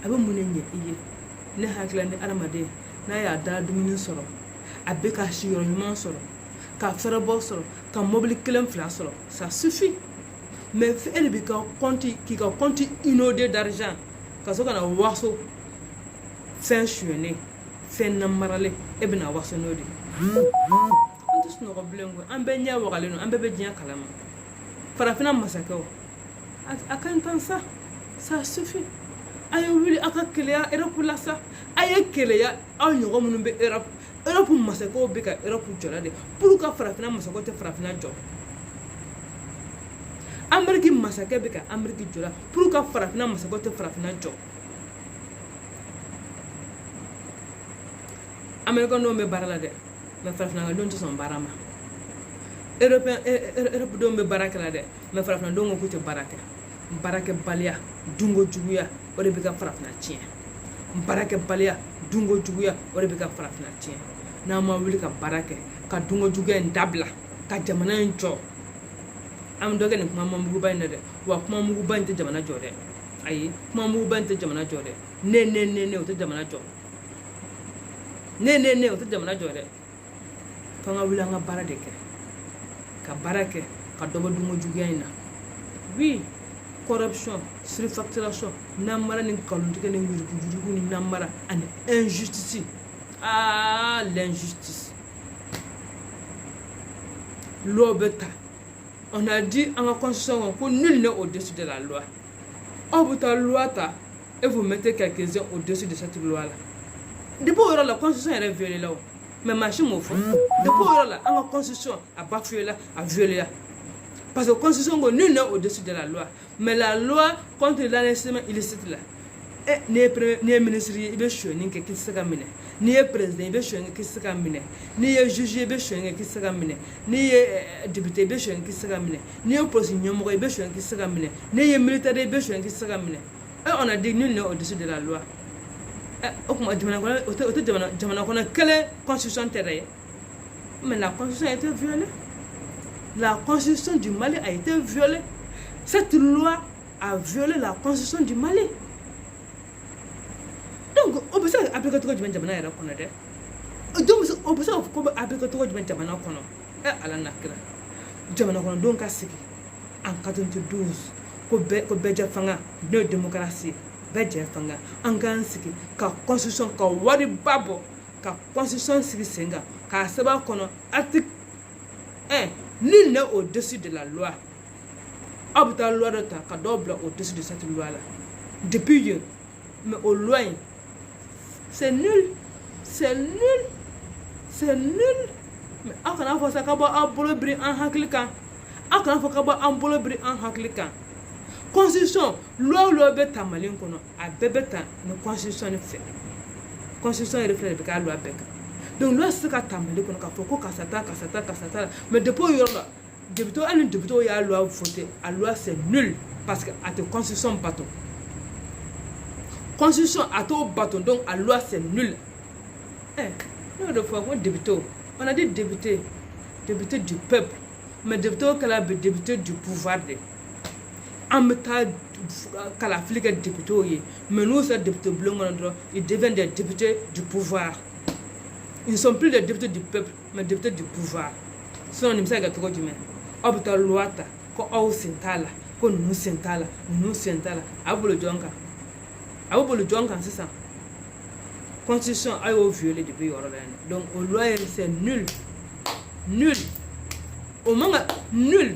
a bɛ mun de ɲɛ i ye ne hakili la ni adamaden n'a y'a da dumuni sɔrɔ a bɛ ka siyɔrɔ ɲuman sɔrɔ ka fɛrɛbɔ sɔrɔ ka mobili 1 2 sɔrɔ ça suffit mais e de b'i ka compte k'i ka compte inondé d'argent ka sɔrɔ ka na waso fɛn suyɛnnen fɛn namaralen e bɛna waso n'o de an tɛ sunɔgɔ bilen koyi an bɛɛ ɲɛ wagalen don an bɛɛ bɛ diɲɛ kalama farafinna masakɛw a ka ɲi tan sa ça suffit a ye wuli a ka keleya Europe la sa a ye keleya aw ɲɔgɔn minnu bɛ Europe masakɛw bɛ ka Europe jɔla de pour que farafinna masakɛw tɛ farafinna jɔ Amérique masakɛ bɛ ka Amérique jɔla pour que farafinna masakɛw tɛ farafinna jɔ Américain dɔw bɛ baara la dɛ mais farafinna denw tɛ sɔn baara ma Europe dɔw bɛ baara kɛ la dɛ mais farafina dɔw ko k'u tɛ baara kɛ baarakɛbaliya dunko juguya o de bɛ ka farafina tiɲɛ baarakɛbaliya dunko juguya o de bɛ ka farafina tiɲɛ n'an ma wuli ka baara kɛ ka dunko juguya in dabila ka jamana in jɔ an bɛ dɔ kɛ nin kuma muguba in na dɛ wa kuma muguba in tɛ jamana jɔ dɛ ayi kuma muguba in tɛ jamana jɔ dɛ ne o tɛ jamana jɔ ne o tɛ jamana jɔ dɛ f'an ka wuli an ka baara de kɛ ka baara kɛ ka dɔ bɔ dunko juguya in na oui corruption surfacturation namara ni kalontigɛ ni yurugu ni namara ani injustice l'injustice loi bɛ ta on a dit en constitution que nul n'est au-dessus de la loi. On peut la loi ta et vous mettez quelques-uns au-dessus de cette loi là. Depuis la constitution est violée là. Mais machine au fond. Depuis la constitution a bafoué là, a violé là. Parce que la constitution nul n'est au-dessus de la loi. Mais la loi contre l'enrichissement illicite là. Et ni ministre il be shoni ke kisaka mine ni président il be shoni kisaka mine ni juge il be shoni kisaka mine ni député il be shoni kisaka mine ni police nyomo il be shoni kisaka mine ni militaire il be shoni kisaka mine et on a dit nul n'est au-dessus de la loi o kuma jamana kono quelle constitution terre mais la constitution a été violée la constitution du Mali a été violée cette loi a violé la constitution du Mali. Donc, on peut appliquer tout le monde jamana yɛrɛ kɔnɔ dɛ. Donc, on peut appliquer tout le monde jamana kɔnɔ. Ala nakira. Jamana kɔnɔ don ka sigi en 92 ko bɛɛ jɛ fanga n'o ye démocratie bɛɛ jɛ fanga an k'an sigi ka constitution ka wari ba bɔ ka constitution sigi sen kan k'a sɛbɛn kɔnɔ article 1 nul n'est au-dessus de la loi. Aw bɛ taa loi dɔ ta ka dɔw bila au-dessus de cette loi là. Depuis hier, mais au loin. C'est nul. C'est nul. C'est nul. Mais on a fait ça quand on bolo bri en haklikan. On a fait quand on bolo bri en haklikan. Constitution, loi bête malin kono, a bébéta une constitution fait. Constitution est reflet de la loi bec. Donc loi c'est qu'à tamalé kono ka foko kasata. Mais depuis là, depuis y a loi voté, la loi c'est nul parce que à te constitution bateau. Constitution à tout bâton, donc la loi c'est nul. Nous de fois on a dit député du peuple, mais député député du pouvoir. En mettant la flic député, mais nous c'est député blanc, ils deviennent des députés du pouvoir. Ils ne sont plus des députés du peuple, mais députés du pouvoir. Sinon, on a trop du même. On peut la loi, qu'on a sentala, qu'on nous sentala, abolo jonka. A vous le dire c'est ça. Constitution a été violée depuis lors. Donc, au loi, c'est nul. Nul. Au moins, nul.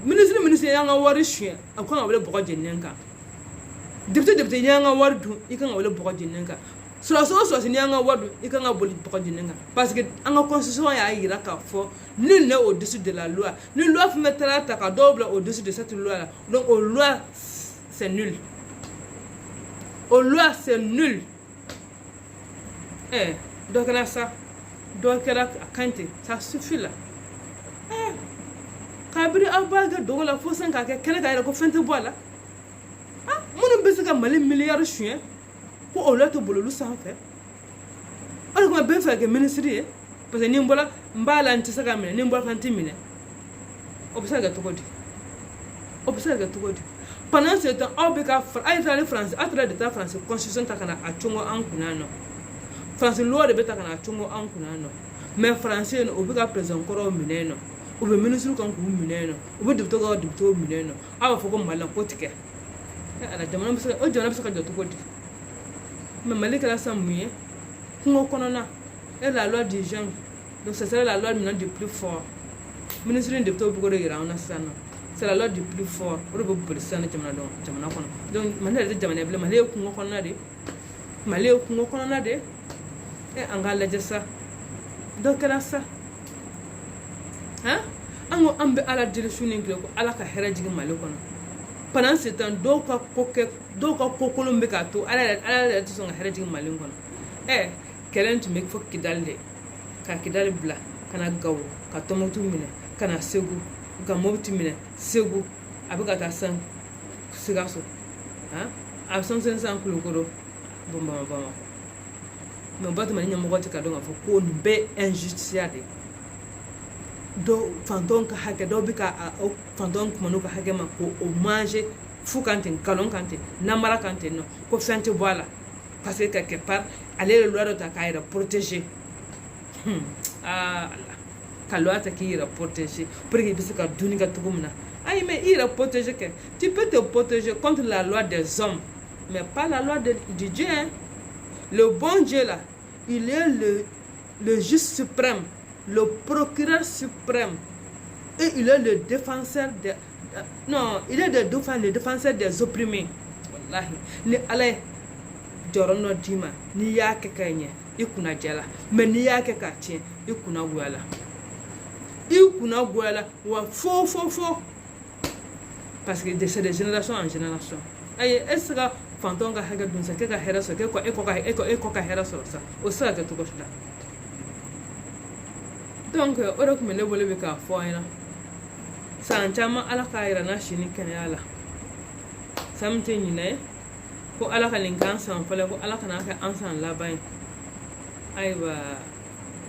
Ministre, il y a un wari chien. À quoi on va le boire de n'enka. Député, il y a un wari d'où il can le boire de n'enka. Soit il y a un wari, il can le boire de n'enka. Parce que la constitution a été nul n'est au-dessus de la loi. Nul loi mettre la taka double au-dessus de cette loi. Donc, au loi, c'est nul. Aux lois, c'est nul. Donc là, ça. Donc là, ça suffit là. Kabiri abaga dogo la fosan ka ke kele ka ko fente bola. Mon bese ka mali milliard chien. Ko o la to bololu san fe. Ala ko be fa ke ministry parce que ni mbola mbala ntisa ka mine ni mbola fanti mine. Observe to godi. Pendant ce temps, on peut faire France, à travers l'État français, la constitution a chongo en kunano. France, loi de bêta a chongo en kunano. Mais français, on peut présenter encore au mineno. On peut ministre quand vous mineno. On peut député au mineno. Ah, il faut qu'on m'aille en potique. La demande, on dit que c'est tout côté. Mais Malik a sa mouille. On connaît. Et la loi des gens. Donc, ce serait la loi du plus fort. Ministre de député au Bourg de Rana. C'est la loi du plus fort. On peut policer dans Jamana. Donc, maintenant, les Jamana, les Malais au Congo, Malais au Congo, et en gala de ça. Donc, là, ça. Hein? On a la direction à la carrière du Malais. Pendant ce temps, d'autres cocolombe kato, à la direction à la carrière du Malais. Quel est tu me faut qu'il dalle? Car qu'il dalle bla, Kanagawa, Katomotumine. kana Segu ka mobti minɛ Segu a bɛ ka taa san Sikaso a bɛ sɔn san Kulukoro bon Bamakɔ mais o Batɔɔma ni ɲɛmɔgɔ tɛ ka dɔn k'a fɔ ko nin bɛɛ injustice de dɔw fantɔw ka hakɛ dɔw bɛ ka fantɔw kuma n'u ka hakɛ ma ko o manger fu kan ten nkalon kan ten namara kan ten nɔ ko fɛn tɛ bɔ a la parce que quelque part ale ye loi dɔ ta k'a yɛrɛ protéger ka loi ta k'i yɛrɛ protéger pour que i bɛ se ka dunni kɛ cogo min na ayi mais i yɛrɛ protéger kɛ tu peux te protéger contre la loi des hommes mais pas la loi de Dieu hein. Le bon Dieu là il est le juge suprême, le procureur suprême et il est le défenseur des il est le défenseur des opprimés. Wallahi ni ala jɔrɔ dɔ d'i ma n'i y'a kɛ ka ɲɛ i kunna jala mais n'i y'a kɛ ka tiɲɛ i kunna goyala wa fo parce que c'est de génération en génération ayi est-ce que fantɔn ka hakɛ dun sa k'e ka hɛrɛ sɔrɔ e kɔ ka hɛrɛ sɔrɔ sa o se ka kɛ cogo si la donc o de tun bɛ ne bolo bɛ k'a fɔ an ɲɛna san caman ala k'a yira n'a si ni kɛnɛya la san min tɛ ɲinɛ ye ko ala ka nin k'an san fɔlɔ ko ala kana kɛ an san laban ye ayiwa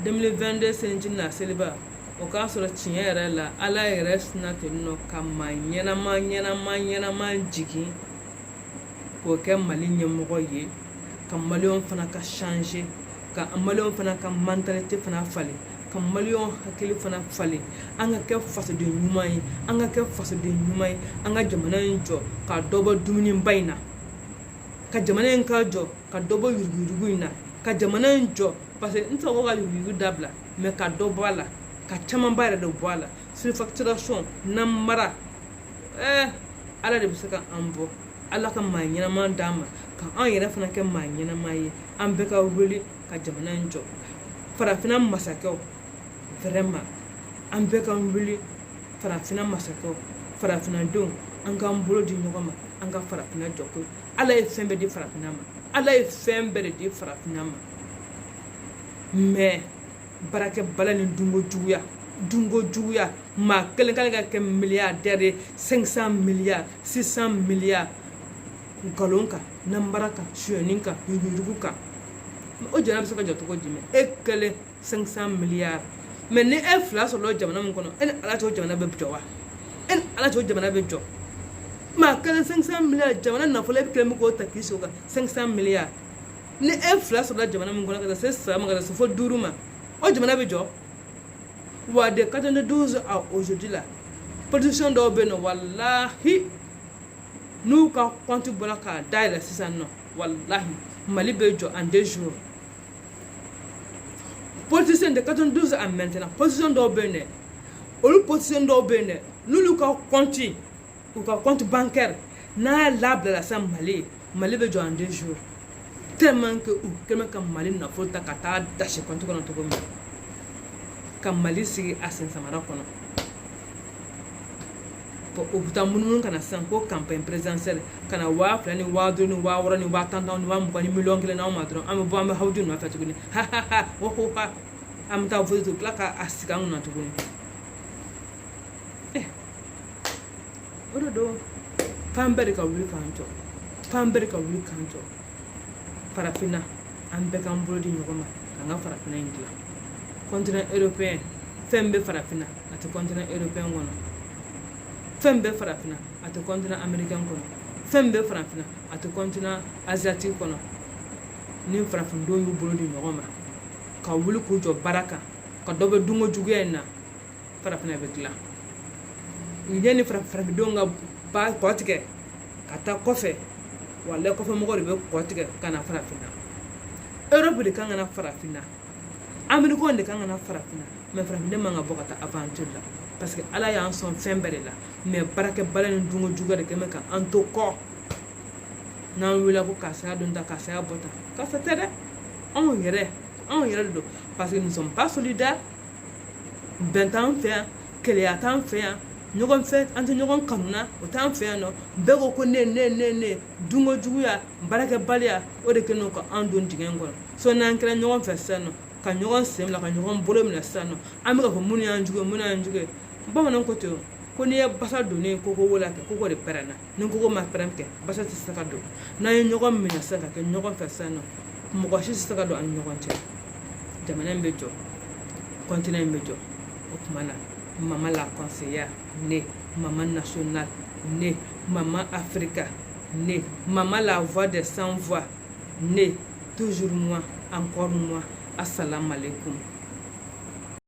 2022 seliji na seliba o k'a sɔrɔ tiɲɛ yɛrɛ la ala yɛrɛ sina ten nɔ ka maa ɲɛnama jigin k'o kɛ Mali ɲɛmɔgɔ ye ka maliyɛnw fana ka changer ka maliyɛnw fana ka mentalité fana falen ka maliyɛnw hakili fana falen an ka kɛ fasoden ɲuman ye an ka kɛ fasoden ɲuman ye an ka jamana in jɔ ka dɔ bɔ dumuniba in na ka jamana in ka jɔ ka dɔ bɔ yuruguyurugu in na ka jamana in jɔ parce que n tɛ ko ka yuruguyurugu dabila mais ka dɔ bɔ a la ka camanba yɛrɛ de bɔ a la surfacturation namara ala de bɛ se ka an bɔ ala ka maa ɲɛnama d'an ma ka an yɛrɛ fana kɛ maa ɲɛnama ye an bɛɛ ka wuli ka jamana in jɔ farafina masakɛw vraiment an bɛɛ ka wuli farafina masakɛw farafinadenw an k'an bolo di ɲɔgɔn ma an ka farafina jɔ ko ala ye fɛn bɛɛ di farafina ma ala ye fɛn bɛɛ de di farafina ma mais baarakɛbala ni dunko juguya maa kelen ka kɛ milliardaire ye 500 milliards 600 milliards nkalon kan namara kan suyɛni kan yuruguyurugu kan o jamana bɛ se ka jɔ cogo jumɛn e kelen 500 milliards mais ni e fila sɔrɔla jamana min kɔnɔ e ni ala cɛ o jamana bɛ jɔ wa e ni ala cɛ o jamana bɛ jɔ maa kelen 500 milliards jamana nafolo e bɛ kelen bɛ k'o ta k'i sigi o kan 500 milliards ni e fila sɔrɔla jamana min kɔnɔ ka taa se 3 ma ka taa se fo 5 ma o jamana bɛ jɔ wa de 92 à aujourd'hui la position dɔw bɛ yen nɔ walahi n'u ka compte bɔra k'a dayɛlɛ sisan nɔ walahi Mali bɛ jɔ en 2 jours politicien de 92 à maintenant position dɔw bɛ yen dɛ olu position dɔw bɛ yen dɛ n'olu ka compte u ka compte bancaire n'a labila sisan Mali bɛ jɔ en 2 jours tellement que u kɛlen bɛ ka Mali nafolo ta ka taa dasi compte kɔnɔ cogo min na ka Mali sigi a sen samara kɔnɔ o bɛ taa munumunu kana sisan ko campagne présidentielle kana 2000 ni 5000 ni 6000 ni 50 ni 20 ni miliyɔn kelen n'anw ma dɔrɔn an bɛ bɔ an bɛ hawuju nɔfɛ tuguni ha an bɛ taa vote to tila k'a sigi an kunna tuguni o de don f'an bɛɛ de ka wuli k'an jɔ farafina an bɛɛ k'an bolo di ɲɔgɔn ma k'an ka farafina in dilan continent européen fɛn bɛ farafina a tɛ continent européen kɔnɔ fɛn bɛ farafina a tɛ continent américain kɔnɔ fɛn bɛ farafina a tɛ continent asiatique kɔnɔ ni farafindenw y'u bolo di ɲɔgɔn ma ka wuli k'u jɔ baara kan ka dɔ bɛ dunko juguya in na farafina bɛ dilan yanni farafindenw ka kɔ tigɛ ka taa kɔfɛ walahi kɔfɛmɔgɔw de bɛ kɔ tigɛ ka na farafina Europe de kan ka na farafina Américains de kan ka na farafina mais farafinden man ka bɔ ka taa aventure la parce que ala y'an sɔn fɛn bɛɛ de la mais baarakɛbala ni dunko juguya de kɛlen bɛ ka an to kɔ n'an wulila ko karisa don ta karisa bɔ ta karisa tɛ dɛ anw yɛrɛ de don parce que nous sommes pas solidaires bɛn t'an fɛ yan keleya t'an fɛ yan ɲɔgɔn fɛ an tɛ ɲɔgɔn kanuna o t'an fɛ yan nɔ bɛɛ ko ne dunko juguya baarakɛbaliya o de kɛlen don ka an don dingɛ in kɔnɔ so n'an kɛra ɲɔgɔn fɛ sisan nɔ ka ɲɔgɔn sen bila ka ɲɔgɔn bolo minɛ sisan nɔ an bɛ ka fɔ minnu y'an jugu bamanan ko ten ko n'i ye basa donnen koko wala kɛ koko de pɛrɛnna ni koko ma pɛrɛn kɛ basa tɛ se ka don n'an ye ɲɔgɔn minɛ sisan ka kɛ ɲɔgɔn fɛ sisan nɔ mɔgɔ si tɛ se ka don an ni ɲɔgɔn cɛ jamana in bɛ jɔ continent in bɛ jɔ o tuma na maman la conseillère ne maman nationale ne maman Africa ne maman la voix des sans voix ne toujours moi encore moi assalamu alaikum